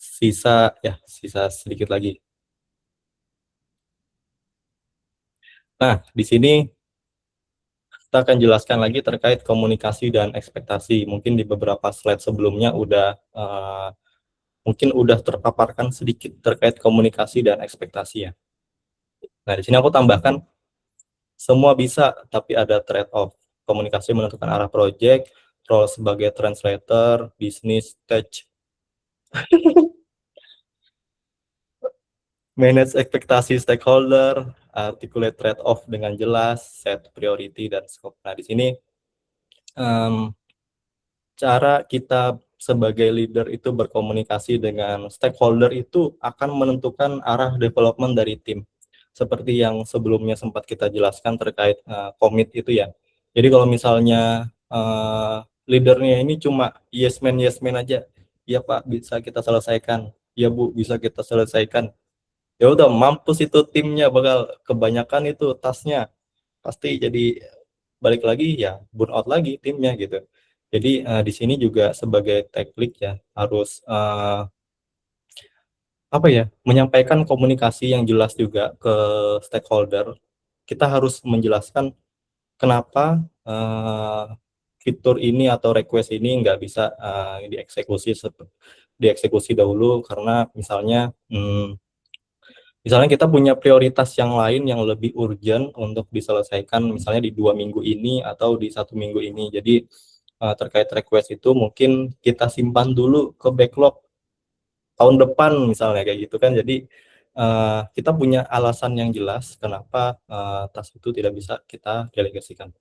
Sisa sedikit lagi. Nah, di sini kita akan jelaskan lagi terkait komunikasi dan ekspektasi. Mungkin di beberapa slide sebelumnya mungkin udah terpaparkan sedikit terkait komunikasi dan ekspektasi ya. Nah, di sini aku tambahkan, semua bisa, tapi ada trade-off. Komunikasi menentukan arah project, role sebagai translator, bisnis, tech, manage ekspektasi stakeholder, articulate trade-off dengan jelas, set priority dan scope. Nah, di sini cara kita sebagai leader itu berkomunikasi dengan stakeholder itu akan menentukan arah development dari tim. Seperti yang sebelumnya sempat kita jelaskan terkait commit itu ya. Jadi kalau misalnya leadernya ini cuma yes man aja, ya Pak bisa kita selesaikan, ya Bu bisa kita selesaikan. Ya udah mampus itu timnya, bakal kebanyakan itu tasnya, pasti jadi balik lagi ya burn out lagi timnya gitu. Jadi di sini juga sebagai tech lead ya harus menyampaikan komunikasi yang jelas juga ke stakeholder. Kita harus menjelaskan kenapa fitur ini atau request ini nggak bisa dieksekusi dahulu, karena misalnya kita punya prioritas yang lain yang lebih urgent untuk diselesaikan, misalnya di 2 minggu ini atau di 1 minggu ini. Jadi terkait request itu mungkin kita simpan dulu ke backlog tahun depan misalnya kayak gitu kan. Jadi kita punya alasan yang jelas kenapa task itu tidak bisa kita delegasikan.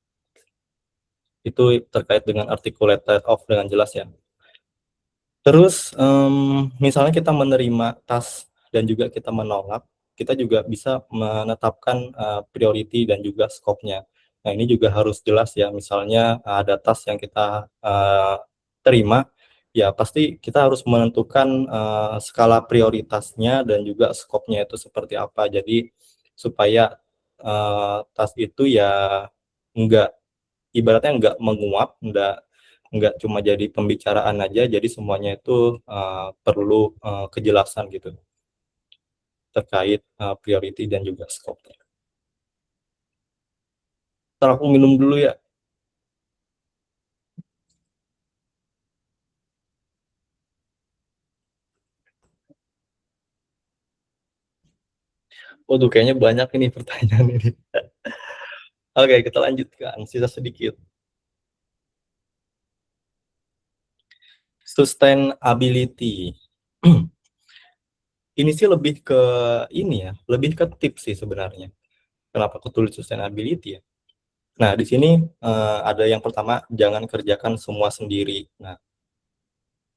Itu terkait dengan articulate trade-off dengan jelas ya. Terus misalnya kita menerima task dan juga kita menolak, kita juga bisa menetapkan priority dan juga scope-nya. Nah, ini juga harus jelas ya. Misalnya ada task yang kita terima, ya pasti kita harus menentukan skala prioritasnya dan juga scope-nya itu seperti apa. Jadi supaya task itu ya ibaratnya nggak menguap, nggak cuma jadi pembicaraan aja, jadi semuanya itu perlu kejelasan gitu terkait priority dan juga scope-nya. Ntar aku minum dulu ya. Waduh, kayaknya banyak ini pertanyaan ini. Oke, kita lanjutkan, sisa sedikit. Sustainability. Ini sih lebih ke lebih ke tips sih sebenarnya. Kenapa aku tulis sustainability ya? Nah, di sini ada yang pertama, jangan kerjakan semua sendiri. Nah,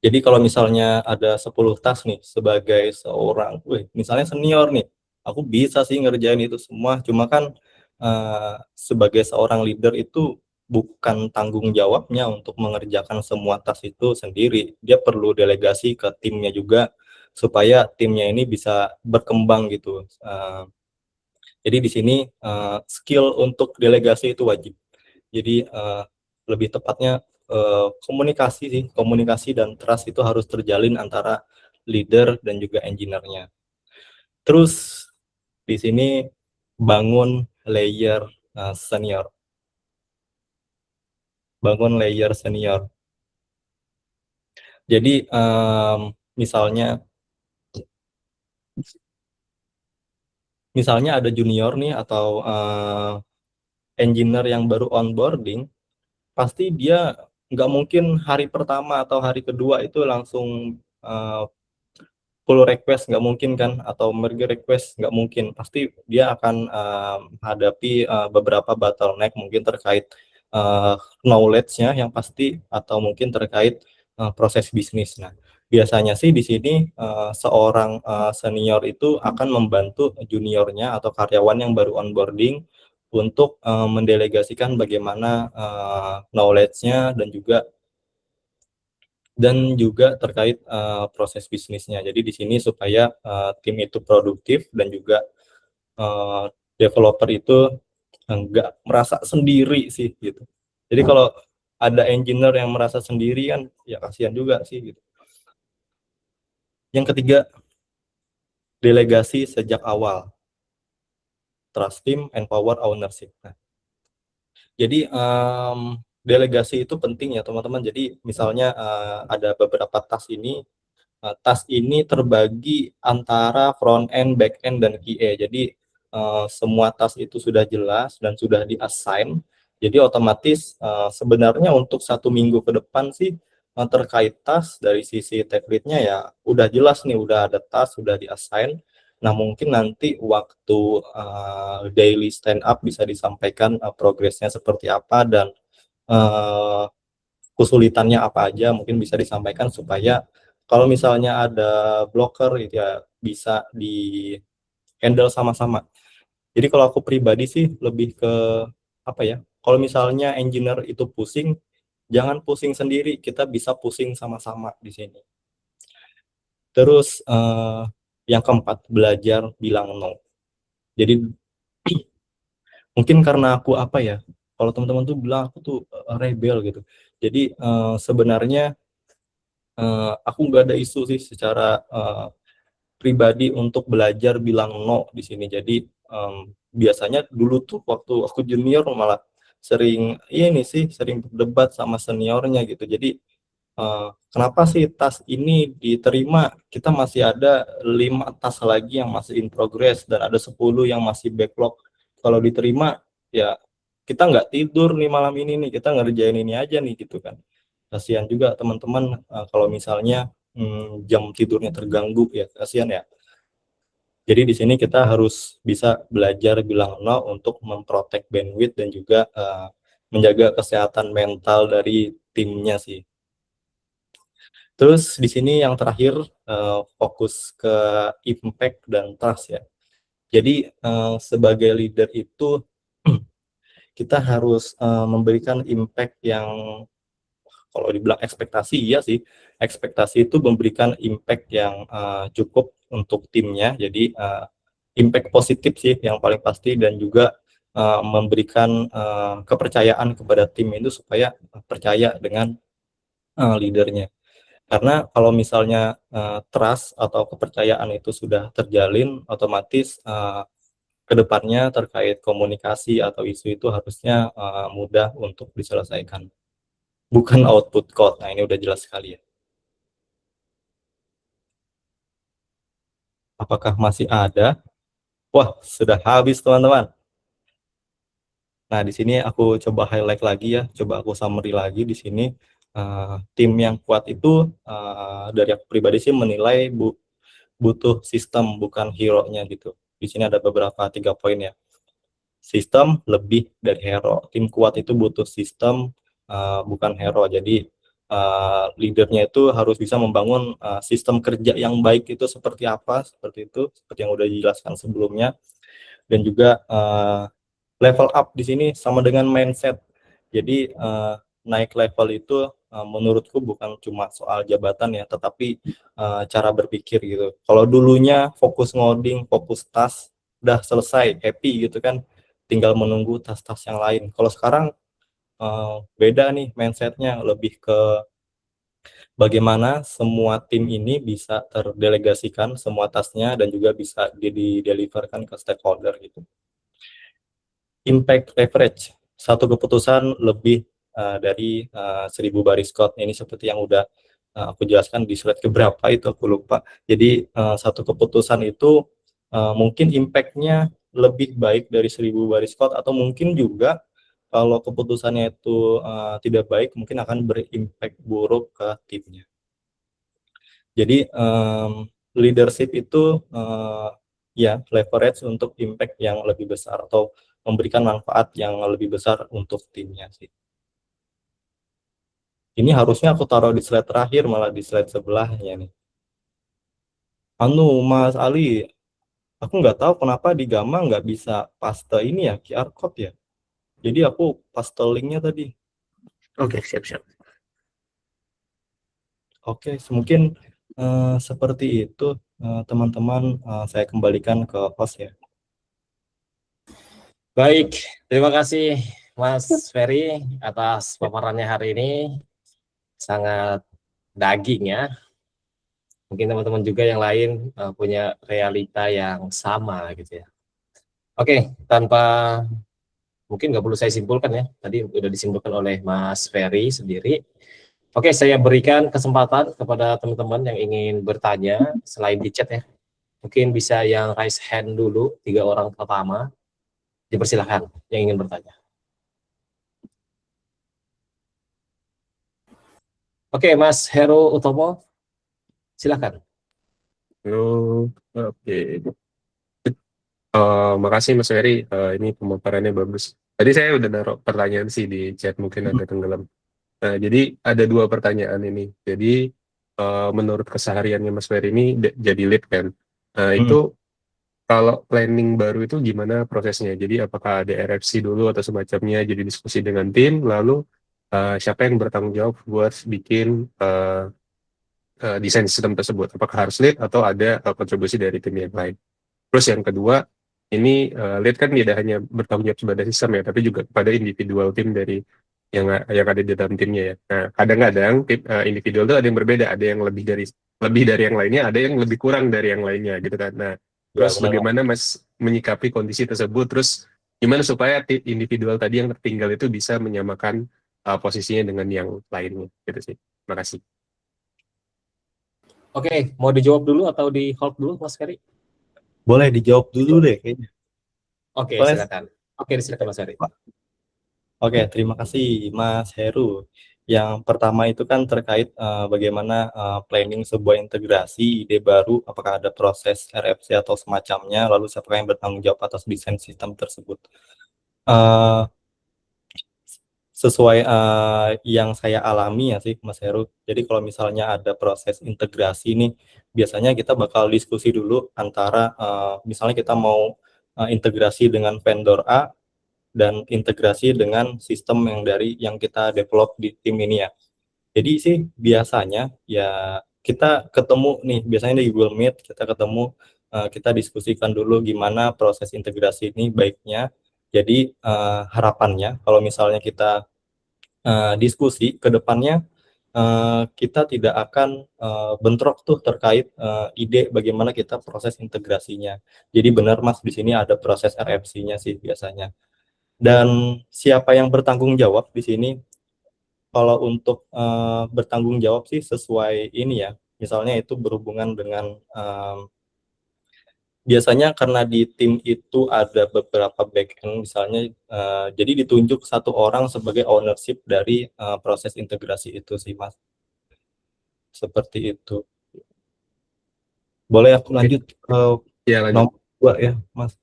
Jadi kalau misalnya ada 10 task nih sebagai seorang, misalnya senior nih, aku bisa sih ngerjain itu semua. Cuma kan sebagai seorang leader itu bukan tanggung jawabnya untuk mengerjakan semua task itu sendiri. Dia perlu delegasi ke timnya juga supaya timnya ini bisa berkembang gitu. Jadi di sini skill untuk delegasi itu wajib. Jadi lebih tepatnya komunikasi sih, komunikasi dan trust itu harus terjalin antara leader dan juga engineer-nya. Terus di sini bangun layer senior. Bangun layer senior. Jadi misalnya ada junior nih atau engineer yang baru onboarding, pasti dia nggak mungkin hari pertama atau hari kedua itu langsung pull request, nggak mungkin kan, atau merge request nggak mungkin. Pasti dia akan hadapi beberapa bottleneck mungkin terkait knowledge-nya yang pasti, atau mungkin terkait proses bisnis. Nah, biasanya sih di sini seorang senior itu akan membantu juniornya atau karyawan yang baru onboarding untuk mendelegasikan bagaimana knowledge-nya dan juga terkait proses bisnisnya. Jadi di sini supaya tim itu produktif dan juga developer itu enggak merasa sendiri sih gitu. Jadi kalau ada engineer yang merasa sendiri kan ya kasihan juga sih gitu. Yang ketiga, delegasi sejak awal. Trust team, empower ownership. Nah, jadi delegasi itu penting ya teman-teman. Jadi misalnya ada beberapa task ini terbagi antara front end, back end, dan QA. Jadi semua task itu sudah jelas dan sudah di-assign. Jadi otomatis sebenarnya untuk 1 minggu ke depan sih terkait task dari sisi tech lead-nya ya udah jelas nih, udah ada task, sudah di-assign. Nah mungkin nanti waktu daily stand up bisa disampaikan progresnya seperti apa dan kesulitannya apa aja mungkin bisa disampaikan supaya kalau misalnya ada blocker itu ya bisa di handle sama-sama. Jadi kalau aku pribadi sih lebih ke apa ya? Kalau misalnya engineer itu pusing, jangan pusing sendiri, kita bisa pusing sama-sama di sini. Terus yang keempat, belajar bilang no. Jadi mungkin karena aku apa ya? Kalau teman-teman tuh bilang aku tuh rebel gitu. Jadi sebenarnya aku nggak ada isu sih secara pribadi untuk belajar bilang no di sini. Jadi biasanya dulu tuh waktu aku junior malah sering berdebat sama seniornya gitu. Jadi kenapa sih tas ini diterima, kita masih ada 5 tas lagi yang masih in progress dan ada 10 yang masih backlog. Kalau diterima ya kita nggak tidur nih malam ini nih, kita ngerjain ini aja nih gitu kan. Kasihan juga teman-teman kalau misalnya jam tidurnya terganggu ya, kasihan ya. Jadi di sini kita harus bisa belajar bilang no untuk memprotek bandwidth dan juga menjaga kesehatan mental dari timnya sih. Terus di sini yang terakhir fokus ke impact dan trust ya. Jadi sebagai leader itu kita harus memberikan impact yang kalau dibilang ekspektasi, iya sih. Ekspektasi itu memberikan impact yang cukup untuk timnya. Jadi impact positif sih yang paling pasti dan juga memberikan kepercayaan kepada tim itu supaya percaya dengan leadernya. Karena kalau misalnya trust atau kepercayaan itu sudah terjalin, otomatis kedepannya terkait komunikasi atau isu itu harusnya mudah untuk diselesaikan. Bukan output code. Nah, ini udah jelas sekali ya. Apakah masih ada? Wah, sudah habis teman-teman. Nah, di sini aku coba highlight lagi ya, coba aku summary lagi di sini. Tim yang kuat itu dari aku pribadi sih menilai butuh sistem bukan hero-nya gitu. Di sini ada beberapa 3 poin ya. Sistem lebih dari hero. Tim kuat itu butuh sistem bukan hero. Jadi leadernya itu harus bisa membangun sistem kerja yang baik itu seperti apa, seperti itu, seperti yang udah dijelaskan sebelumnya. Dan juga level up di sini sama dengan mindset. Jadi naik level itu menurutku bukan cuma soal jabatan ya, tetapi cara berpikir gitu. Kalau dulunya fokus ngoding, fokus task, udah selesai, happy gitu kan, tinggal menunggu task-task yang lain. Kalau sekarang beda nih mindsetnya, lebih ke bagaimana semua tim ini bisa terdelegasikan semua tasknya dan juga bisa di-deliverkan ke stakeholder gitu. Impact leverage, satu keputusan lebih dari 1000 baris code. Ini seperti yang udah aku jelaskan di slide keberapa itu aku lupa. Jadi satu keputusan itu mungkin impact-nya lebih baik dari 1000 baris code, atau mungkin juga kalau keputusannya itu tidak baik, mungkin akan berimpact buruk ke timnya. Jadi leadership itu ya leverage untuk impact yang lebih besar atau memberikan manfaat yang lebih besar untuk timnya sih. Ini harusnya aku taruh di slide terakhir, malah di slide sebelahnya nih. Mas Ali, aku nggak tahu kenapa di Gamma nggak bisa paste ini ya, QR code ya. Jadi aku paste linknya tadi. Oke, siap-siap. Oke, mungkin seperti itu teman-teman, saya kembalikan ke host ya. Baik, terima kasih Mas Ferry atas paparannya hari ini. Sangat daging ya. Mungkin teman-teman juga yang lain punya realita yang sama gitu ya. Oke, tanpa mungkin nggak perlu saya simpulkan ya. Tadi sudah disimpulkan oleh Mas Ferry sendiri. Oke, saya berikan kesempatan kepada teman-teman yang ingin bertanya selain di chat ya. Mungkin bisa yang raise hand dulu, 3 orang pertama. Dipersilahkan yang ingin bertanya. Oke, Mas Heru Utomo, silakan. Halo, oke. Makasih Mas Ferry, ini pemaparannya bagus. Tadi saya udah naruh pertanyaan sih di chat, mungkin agak tenggelam. Nah, jadi ada 2 pertanyaan ini. Jadi menurut kesehariannya Mas Ferry ini jadi lead kan. Nah, itu kalau planning baru itu gimana prosesnya? Jadi apakah ada RFC dulu atau semacamnya, jadi diskusi dengan tim, lalu siapa yang bertanggung jawab buat bikin desain sistem tersebut? Apakah harus lead atau ada kontribusi dari tim yang lain? Terus yang kedua, ini lead kan tidak hanya bertanggung jawab sebagai sistem ya, tapi juga kepada individual tim dari yang ada di dalam timnya ya. Nah, kadang-kadang individual itu ada yang berbeda, ada yang lebih dari yang lainnya, ada yang lebih kurang dari yang lainnya gitu kan. Nah, Ya, terus benar. bagaimana Mas menyikapi kondisi tersebut? Terus gimana supaya individual tadi yang tertinggal itu bisa menyamakan posisinya dengan yang lainnya gitu sih. Terima kasih. Oke, mau dijawab dulu atau di hold dulu, Mas Ferry? Boleh dijawab dulu deh kayaknya. Oke, Boleh. silakan. Oke, silakan Mas Ferry. Oke, terima kasih Mas Heru. Yang pertama itu kan terkait bagaimana planning sebuah integrasi ide baru, apakah ada proses RFC atau semacamnya, lalu siapa yang bertanggung jawab atas desain sistem tersebut. Sesuai yang saya alami ya sih Mas Heru. Jadi kalau misalnya ada proses integrasi nih, biasanya kita bakal diskusi dulu antara misalnya kita mau integrasi dengan vendor A dan integrasi dengan sistem yang kita develop di tim ini ya. Jadi sih biasanya ya kita ketemu nih, biasanya di Google Meet kita ketemu, kita diskusikan dulu gimana proses integrasi ini baiknya. Jadi harapannya kalau misalnya kita diskusi ke depannya, kita tidak akan bentrok tuh terkait ide bagaimana kita proses integrasinya. Jadi benar Mas, di sini ada proses RFC-nya sih biasanya. Dan siapa yang bertanggung jawab di sini? Kalau untuk bertanggung jawab sih sesuai ini ya, misalnya itu berhubungan dengan biasanya karena di tim itu ada beberapa backend misalnya, jadi ditunjuk satu orang sebagai ownership dari proses integrasi itu sih Mas. Seperti itu. Boleh aku lanjut ke Ya, lanjut. nomor 2 ya Mas,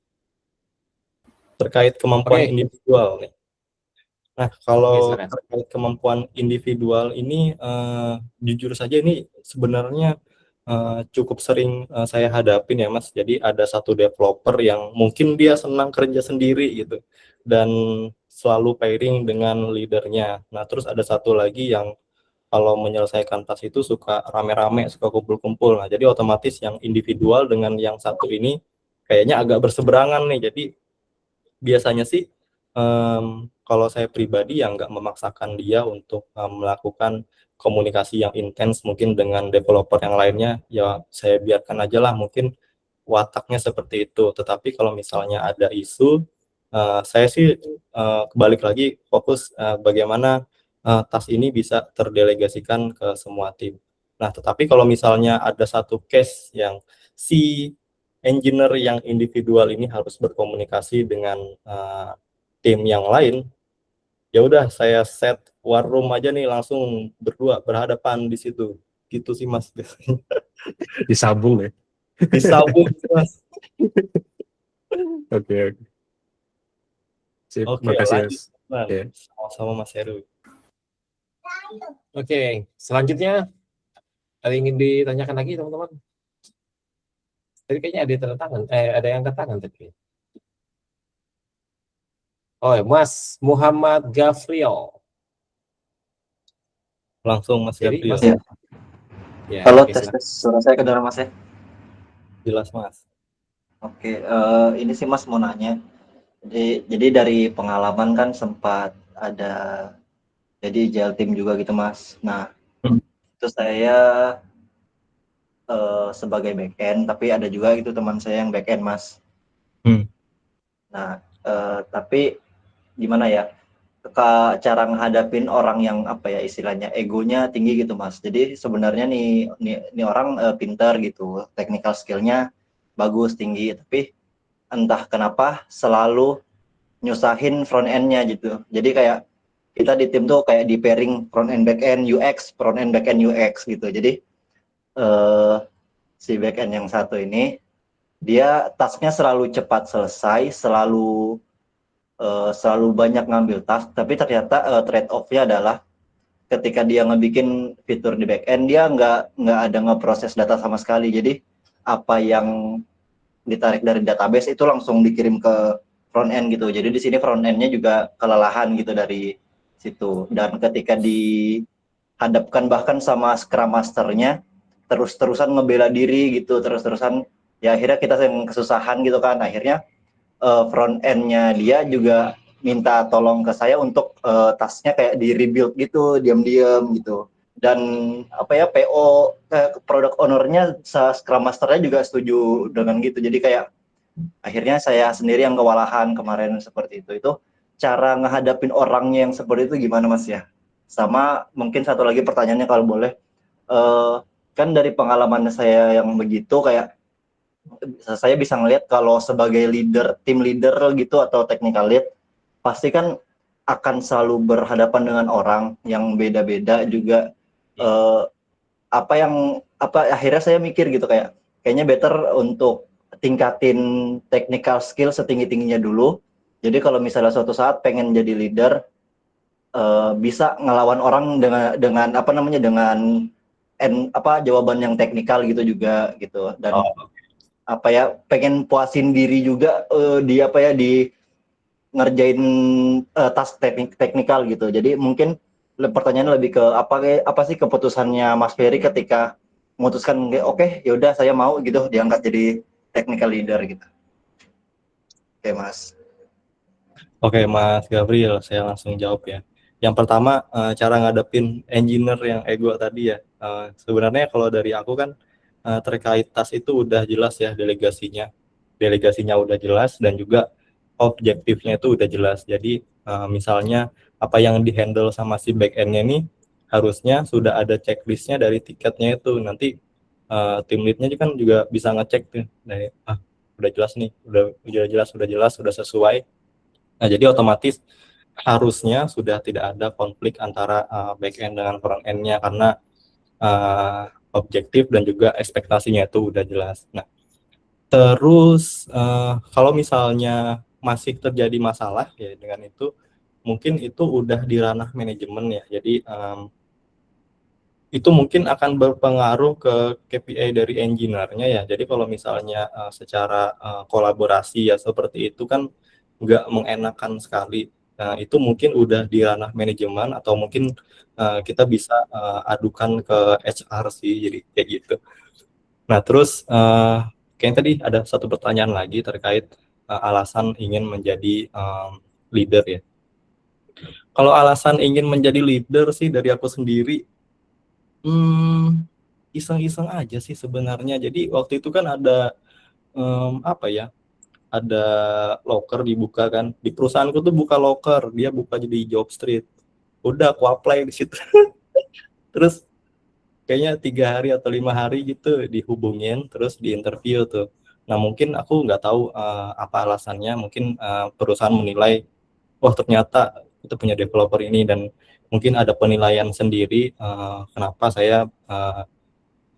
terkait kemampuan individual nih. Nah, Oke, kalau silakan. terkait kemampuan individual ini, jujur saja ini sebenarnya cukup sering saya hadapin ya Mas. Jadi ada satu developer yang mungkin dia senang kerja sendiri gitu, dan selalu pairing dengan leadernya. Nah, terus ada satu lagi yang kalau menyelesaikan task itu suka rame-rame, suka kumpul-kumpul. Nah, jadi otomatis yang individual dengan yang satu ini kayaknya agak berseberangan nih. Jadi biasanya sih kalau saya pribadi ya nggak memaksakan dia untuk melakukan komunikasi yang intens mungkin dengan developer yang lainnya, ya saya biarkan aja lah, mungkin wataknya seperti itu. Tetapi kalau misalnya ada isu, saya sih kebalik lagi fokus bagaimana task ini bisa terdelegasikan ke semua tim. Nah, tetapi kalau misalnya ada satu case yang si engineer yang individual ini harus berkomunikasi dengan tim yang lain, ya udah saya set war room aja nih, langsung berdua berhadapan di situ. Gitu sih Mas. Disambung ya. Disambung Mas. Oke, oke. Sip, Oke, makasih lanjut Mas. Mas. Ya. Sama-sama Mas Heru. Oke, selanjutnya ada yang ingin ditanyakan lagi teman-teman? Tadi kayaknya ada tanda tangan, ada yang angkat tangan tadi. Oh, ya, Mas Muhammad Gafriel. Langsung Mas Jadi, Gabriel. Mas, Ya. ya, Halo, oke, tes silakan. tes suara saya kedengaran Mas ya? Jelas Mas. Oke, ini sih Mas mau nanya. Jadi dari pengalaman kan sempat ada jadi jail tim juga gitu Mas. Nah, itu saya sebagai back end, tapi ada juga itu teman saya yang back end Mas. Nah, tapi gimana ya? Cara menghadapin orang yang apa ya istilahnya egonya tinggi gitu Mas. Jadi sebenarnya nih orang pintar gitu, technical skillnya bagus tinggi, tapi entah kenapa selalu nyusahin front end-nya gitu. Jadi kayak kita di tim tuh kayak di pairing front end back end UX, front end back end UX gitu. Jadi si back end yang satu ini dia tasknya selalu cepat selesai, selalu banyak ngambil task, tapi ternyata trade off-nya adalah ketika dia ngebikin fitur di back end dia nggak ada ngeproses data sama sekali. Jadi apa yang ditarik dari database itu langsung dikirim ke front end gitu. Jadi di sini front end-nya juga kelelahan gitu dari situ. Dan ketika dihadapkan bahkan sama Scrum Master-nya terus-terusan ngebela diri gitu, terus-terusan ya akhirnya kita yang kesusahan gitu kan. Akhirnya front end-nya dia juga minta tolong ke saya untuk task-nya kayak di rebuild gitu, diam-diam gitu. Dan apa ya PO product owner-nya Scrum Master-nya juga setuju dengan gitu. Jadi kayak akhirnya saya sendiri yang kewalahan kemarin seperti itu. Itu cara ngehadapin orangnya yang seperti itu gimana Mas ya? Sama mungkin satu lagi pertanyaannya kalau boleh, kan dari pengalaman saya yang begitu kayak saya bisa ngelihat kalau sebagai leader, tim leader gitu atau technical lead pasti kan akan selalu berhadapan dengan orang yang beda-beda juga. Akhirnya saya mikir gitu kayaknya better untuk tingkatin technical skill setinggi-tingginya dulu. Jadi kalau misalnya suatu saat pengen jadi leader, bisa ngelawan orang dengan jawaban yang teknikal gitu juga gitu. Dan pengen puasin diri juga di ngerjain task teknikal gitu. Jadi mungkin pertanyaannya lebih ke apa sih keputusannya Mas Ferry ketika memutuskan oke, yaudah saya mau gitu diangkat jadi technical leader gitu. Oke Mas. Oke Mas Gabriel, saya langsung jawab ya. Yang pertama, cara ngadepin engineer yang ego tadi ya. Sebenarnya kalau dari aku kan terkait task itu udah jelas ya delegasinya udah jelas, dan juga objektifnya itu udah jelas. Jadi misalnya apa yang dihandle sama si back end-nya ini harusnya sudah ada checklistnya dari tiketnya itu. Nanti tim lead-nya kan juga bisa ngecek tuh dari udah jelas nih, udah sesuai. Nah, jadi otomatis harusnya sudah tidak ada konflik antara back end dengan front end-nya, karena objektif dan juga ekspektasinya itu udah jelas. Nah, terus kalau misalnya masih terjadi masalah ya dengan itu, mungkin itu udah di ranah manajemen ya. Jadi itu mungkin akan berpengaruh ke KPI dari engineer-nya ya. Jadi kalau misalnya secara kolaborasi ya seperti itu kan nggak mengenakan sekali. Nah, itu mungkin udah di ranah manajemen atau mungkin kita bisa adukan ke HR sih, jadi kayak gitu. Nah, terus kayaknya tadi ada satu pertanyaan lagi terkait alasan ingin menjadi leader ya. Kalau alasan ingin menjadi leader sih dari aku sendiri, iseng-iseng aja sih sebenarnya. Jadi waktu itu kan ada apa ya? Ada loker dibuka kan. Di perusahaanku tuh buka loker, dia buka jadi job street. Udah aku apply di situ. Terus kayaknya 3 hari atau 5 hari gitu dihubungin, terus di interview tuh. Nah mungkin aku nggak tahu apa alasannya. Mungkin perusahaan menilai, wah ternyata kita punya developer ini, dan mungkin ada penilaian sendiri kenapa saya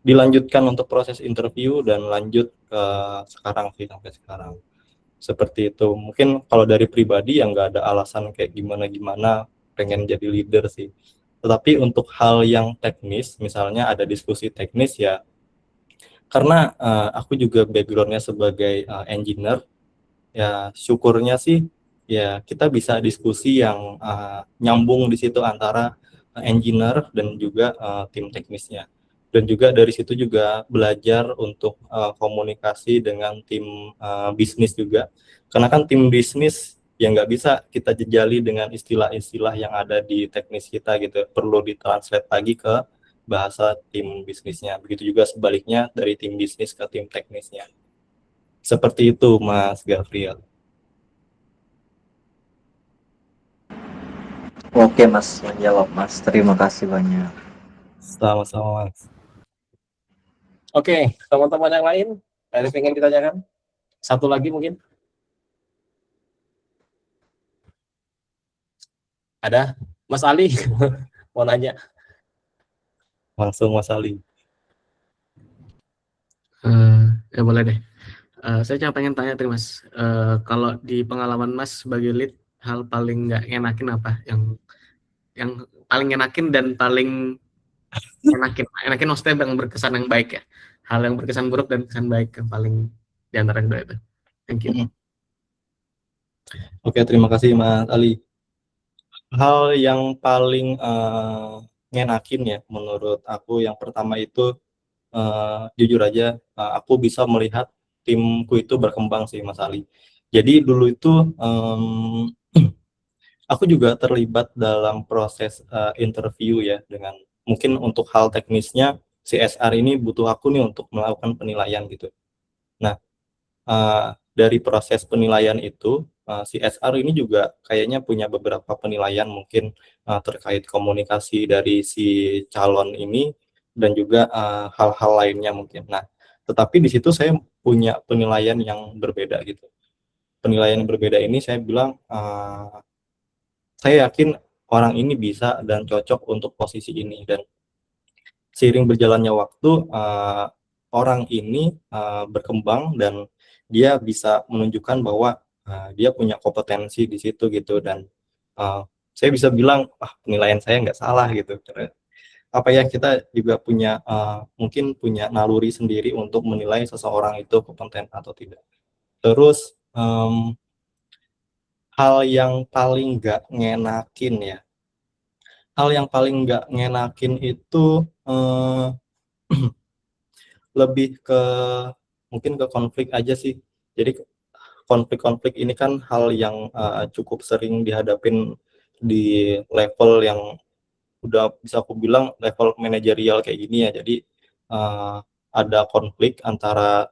dilanjutkan untuk proses interview dan lanjut ke sekarang sih, sampai sekarang seperti itu. Mungkin kalau dari pribadi yang nggak ada alasan kayak gimana pengen jadi leader sih. Tetapi untuk hal yang teknis, misalnya ada diskusi teknis ya, karena aku juga backgroundnya sebagai engineer ya, syukurnya sih ya kita bisa diskusi yang nyambung di situ antara engineer dan juga tim teknisnya, dan juga dari situ juga belajar untuk komunikasi dengan tim bisnis juga, karena kan tim bisnis yang nggak bisa kita jejali dengan istilah-istilah yang ada di teknis kita gitu, perlu ditranslate lagi ke bahasa tim bisnisnya, begitu juga sebaliknya dari tim bisnis ke tim teknisnya. Seperti itu Mas Gabriel. Oke Mas, menjawab Mas. Terima kasih banyak. Sama-sama Mas. Oke, teman-teman yang lain, ada yang pengen ditanyakan? Satu lagi mungkin? Ada? Mas Ali, mau nanya. Langsung Mas Ali. Ya boleh deh. Saya cuma pengen tanya tadi Mas, kalau di pengalaman Mas sebagai lead, hal paling nggak ngenakin apa? Yang paling ngenakin dan paling enakin maksudnya yang berkesan yang baik ya. Hal yang berkesan buruk dan kesan baik yang paling di antara kedua itu. Thank you. Oke, terima kasih Mas Ali. Hal yang paling ngenakin ya menurut aku, yang pertama itu jujur aja aku bisa melihat timku itu berkembang sih Mas Ali. Jadi dulu itu aku juga terlibat dalam proses interview ya, dengan mungkin untuk hal teknisnya CSR ini butuh aku nih untuk melakukan penilaian gitu. Nah, dari proses penilaian itu CSR ini juga kayaknya punya beberapa penilaian mungkin terkait komunikasi dari si calon ini, dan juga hal-hal lainnya mungkin. Nah, tetapi di situ saya punya penilaian yang berbeda gitu. Penilaian yang berbeda ini saya bilang saya yakin orang ini bisa dan cocok untuk posisi ini, dan seiring berjalannya waktu orang ini berkembang dan dia bisa menunjukkan bahwa dia punya kompetensi di situ gitu, dan saya bisa bilang penilaian saya nggak salah gitu. Apa ya, kita juga punya mungkin punya naluri sendiri untuk menilai seseorang itu kompeten atau tidak. Terus hal yang paling nggak ngenakin ya, hal yang paling nggak ngenakin itu lebih ke mungkin ke konflik aja sih. Jadi konflik-konflik ini kan hal yang cukup sering dihadapin di level yang udah bisa aku bilang level manajerial kayak gini ya. Jadi ada konflik antara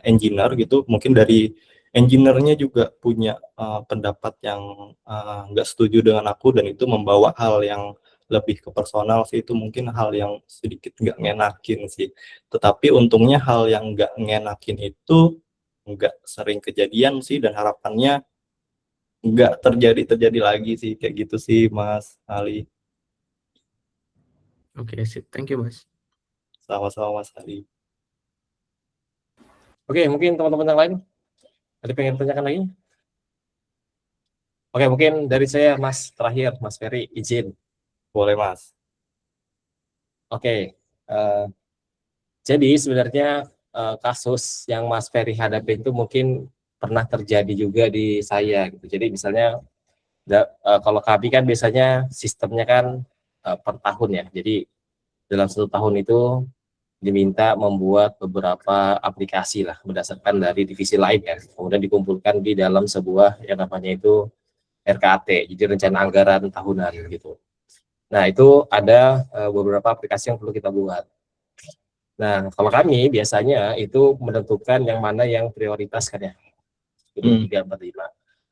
engineer gitu, mungkin dari engineer-nya juga punya pendapat yang nggak setuju dengan aku, dan itu membawa hal yang lebih ke personal sih. Itu mungkin hal yang sedikit nggak ngenakin sih. Tetapi untungnya hal yang nggak ngenakin itu nggak sering kejadian sih, dan harapannya nggak terjadi lagi sih, kayak gitu sih Mas Ali. Oke, sip. Thank you Mas. Sama-sama Mas Ali. Oke, mungkin teman-teman yang lain ada pengen tanyakan lagi? Oke, mungkin dari saya Mas terakhir, Mas Ferry izin. Boleh Mas. Oke, jadi sebenarnya kasus yang Mas Ferry hadapi itu mungkin pernah terjadi juga di saya gitu. Jadi misalnya kalau kami kan biasanya sistemnya kan per tahun ya. Jadi dalam 1 tahun itu diminta membuat beberapa aplikasi lah berdasarkan dari divisi lain ya. Kemudian dikumpulkan di dalam sebuah yang namanya itu RKAT, jadi rencana anggaran tahunan gitu. Nah, itu ada beberapa aplikasi yang perlu kita buat. Nah, kalau kami biasanya itu menentukan yang mana yang prioritas kan ya, itu 3, 4, 5.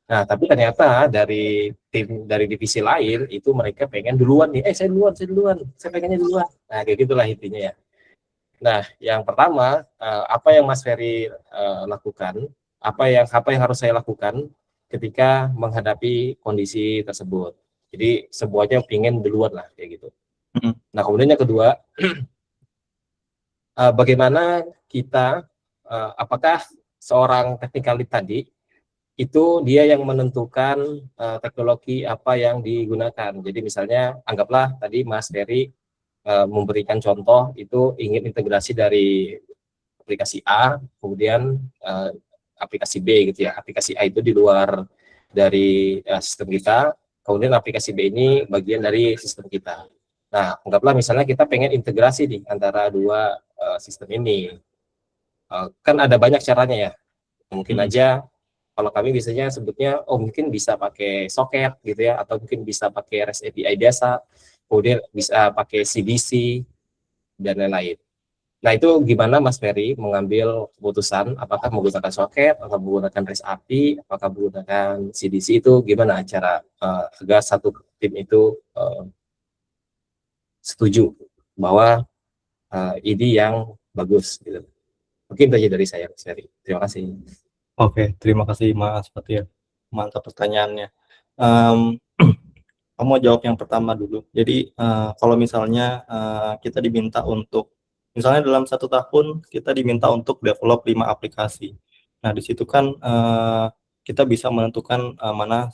Nah, tapi ternyata dari tim dari divisi lain itu mereka pengen duluan nih, saya duluan, saya pengennya duluan. Nah, kayak gitulah intinya ya. Nah, yang pertama, apa yang Mas Ferry lakukan, apa yang harus saya lakukan ketika menghadapi kondisi tersebut. Jadi semuanya pingin duluan lah kayak gitu. Nah, kemudian yang kedua, bagaimana kita, apakah seorang technical lead tadi itu dia yang menentukan teknologi apa yang digunakan. Jadi misalnya anggaplah tadi Mas Ferry memberikan contoh itu ingin integrasi dari aplikasi A, kemudian aplikasi B gitu ya. Aplikasi A itu di luar dari sistem kita, kemudian aplikasi B ini bagian dari sistem kita. Nah, anggaplah misalnya kita pengen integrasi nih antara dua sistem ini. Kan ada banyak caranya ya. Mungkin aja kalau kami biasanya sebutnya, mungkin bisa pakai socket gitu ya, atau mungkin bisa pakai REST API biasa, kemudian bisa pakai CDC, dan lain-lain. Nah, itu gimana Mas Ferry mengambil keputusan apakah menggunakan socket atau menggunakan REST API, apakah menggunakan CDC, itu gimana cara agar satu tim itu setuju bahwa ini yang bagus gitu. Mungkin saja dari saya Mas Ferry. Terima kasih. Oke, terima kasih Mas Fatir. Mantap pertanyaannya. Kamu mau jawab yang pertama dulu. Jadi kalau misalnya kita diminta untuk, misalnya dalam 1 tahun kita diminta untuk develop 5 aplikasi. Nah, di situ kan kita bisa menentukan mana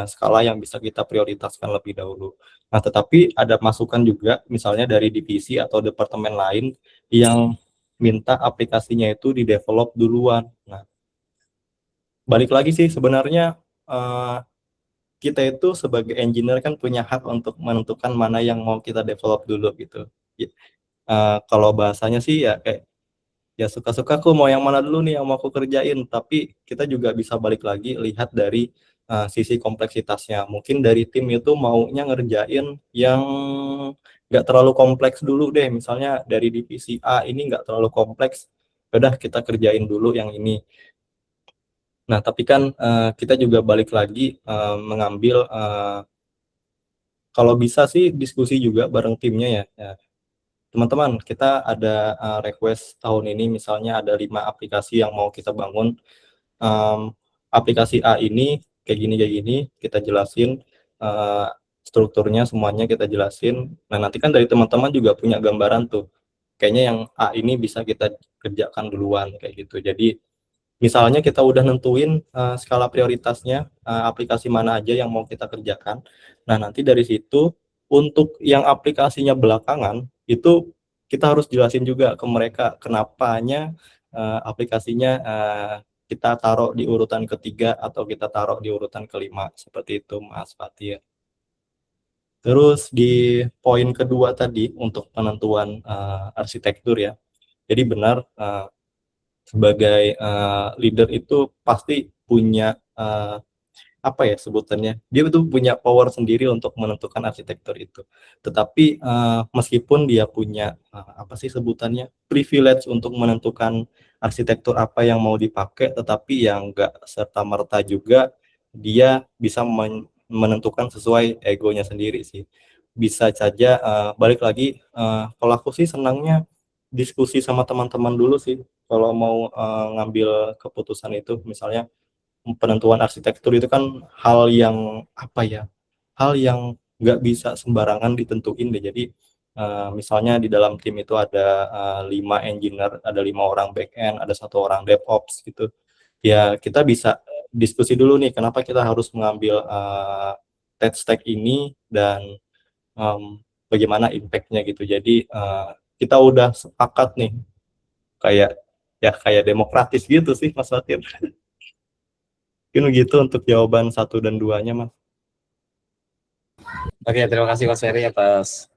skala yang bisa kita prioritaskan lebih dahulu. Nah, tetapi ada masukan juga, misalnya dari divisi atau departemen lain yang minta aplikasinya itu di-develop duluan. Nah, balik lagi sih sebenarnya kita itu sebagai engineer kan punya hak untuk menentukan mana yang mau kita develop dulu gitu. Kalau bahasanya sih ya kayak ya suka-suka aku mau yang mana dulu nih yang mau aku kerjain, tapi kita juga bisa balik lagi lihat dari sisi kompleksitasnya. Mungkin dari tim itu maunya ngerjain yang nggak terlalu kompleks dulu deh, misalnya dari divisi A ini nggak terlalu kompleks, udah kita kerjain dulu yang ini. Nah, tapi kan kita juga balik lagi mengambil kalau bisa sih diskusi juga bareng timnya ya. Teman-teman, kita ada request tahun ini misalnya ada 5 aplikasi yang mau kita bangun. Aplikasi A ini kayak gini, kita jelasin strukturnya semuanya kita jelasin. Nah, nanti kan dari teman-teman juga punya gambaran tuh. Kayaknya yang A ini bisa kita kerjakan duluan kayak gitu. Jadi misalnya kita udah nentuin skala prioritasnya, aplikasi mana aja yang mau kita kerjakan. Nah, nanti dari situ untuk yang aplikasinya belakangan itu kita harus jelasin juga ke mereka kenapanya aplikasinya kita taruh di urutan ketiga atau kita taruh di urutan kelima, seperti itu Mas Fatir. Terus di poin kedua tadi untuk penentuan arsitektur ya. Jadi benar sebagai leader itu pasti punya apa ya sebutannya, dia itu punya power sendiri untuk menentukan arsitektur itu. Tetapi meskipun dia punya apa sih sebutannya, privilege untuk menentukan arsitektur apa yang mau dipakai, tetapi yang enggak serta-merta juga dia bisa menentukan sesuai egonya sendiri sih. Bisa saja balik lagi, kalau aku sih senangnya diskusi sama teman-teman dulu sih kalau mau ngambil keputusan itu. Misalnya penentuan arsitektur itu kan hal yang apa ya, hal yang nggak bisa sembarangan ditentuin deh. Jadi misalnya di dalam tim itu ada 5 engineer, ada 5 orang back end, ada 1 orang DevOps gitu ya, kita bisa diskusi dulu nih kenapa kita harus mengambil TED Stack ini dan bagaimana impact-nya gitu. Jadi kita udah sepakat nih kayak demokratis gitu sih Mas Fatir. Mungkin begitu untuk jawaban 1 dan 2-nya Mas. Oke, terima kasih Mas Ferry atas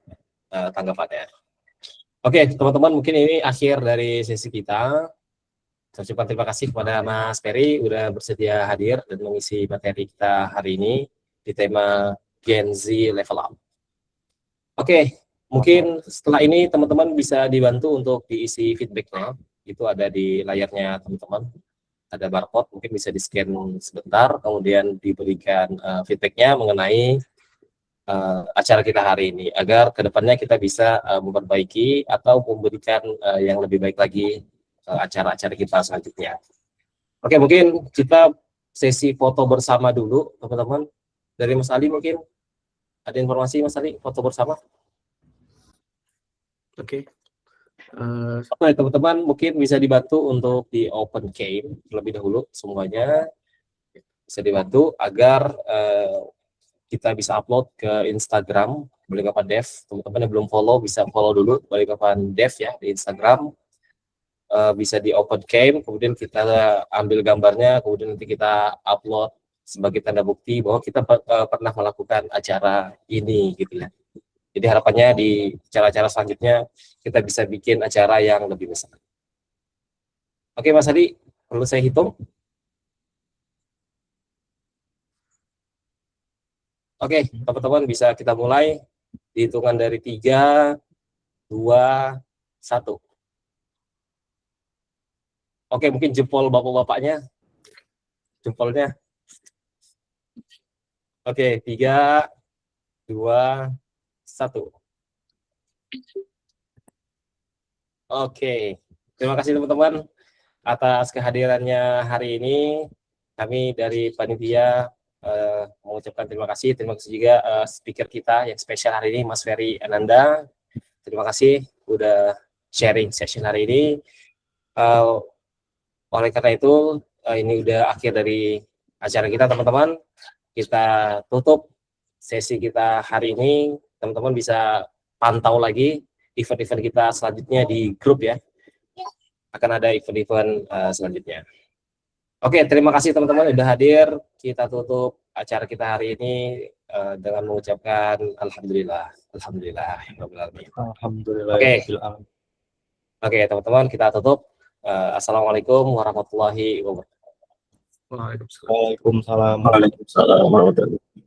tanggapannya. Oke, teman-teman, mungkin ini akhir dari sesi kita. Saya ucapkan terima kasih kepada Mas Ferry udah bersedia hadir dan mengisi materi kita hari ini di tema Gen Z Level Up. Oke, mungkin setelah ini teman-teman bisa dibantu untuk diisi feedbacknya. Itu ada di layarnya teman-teman. Ada barcode, mungkin bisa di-scan sebentar, kemudian diberikan feedbacknya mengenai acara kita hari ini, agar kedepannya kita bisa memperbaiki atau memberikan yang lebih baik lagi acara-acara kita selanjutnya. Oke, mungkin kita sesi foto bersama dulu, teman-teman. Dari Mas Ali mungkin ada informasi Mas Ali, foto bersama. Oke. Oke, teman-teman mungkin bisa dibantu untuk di open cam terlebih dahulu semuanya, bisa dibantu agar kita bisa upload ke Instagram Balikpapan Dev. Teman-teman yang belum follow bisa follow dulu Balikpapan Dev ya di Instagram. Bisa di open cam, kemudian kita ambil gambarnya, kemudian nanti kita upload sebagai tanda bukti bahwa kita pernah melakukan acara ini gitu ya. Jadi harapannya di acara-acara selanjutnya kita bisa bikin acara yang lebih besar. Oke Mas Adi, perlu saya hitung? Oke, teman-teman bisa kita mulai di hitungan dari 3, 2, 1. Oke, mungkin jempol bapak-bapaknya. Jempolnya. Oke, 3, 2, 1. Oke, terima kasih teman-teman atas kehadirannya hari ini. Kami dari panitia mengucapkan terima kasih juga speaker kita yang spesial hari ini, Mas Ferry Ananda. Terima kasih udah sharing session hari ini. Oleh karena itu, ini udah akhir dari acara kita teman-teman. Kita tutup sesi kita hari ini. Teman-teman bisa pantau lagi event-event kita selanjutnya di grup ya. Akan ada event-event selanjutnya. Oke, terima kasih teman-teman sudah hadir. Kita tutup acara kita hari ini dengan mengucapkan alhamdulillah. Alhamdulillah. Alhamdulillah. Oke, teman-teman kita tutup. Assalamualaikum warahmatullahi wabarakatuh. Waalaikumsalam. Waalaikumsalam. Waalaikumsalam warahmatullahi wabarakatuh.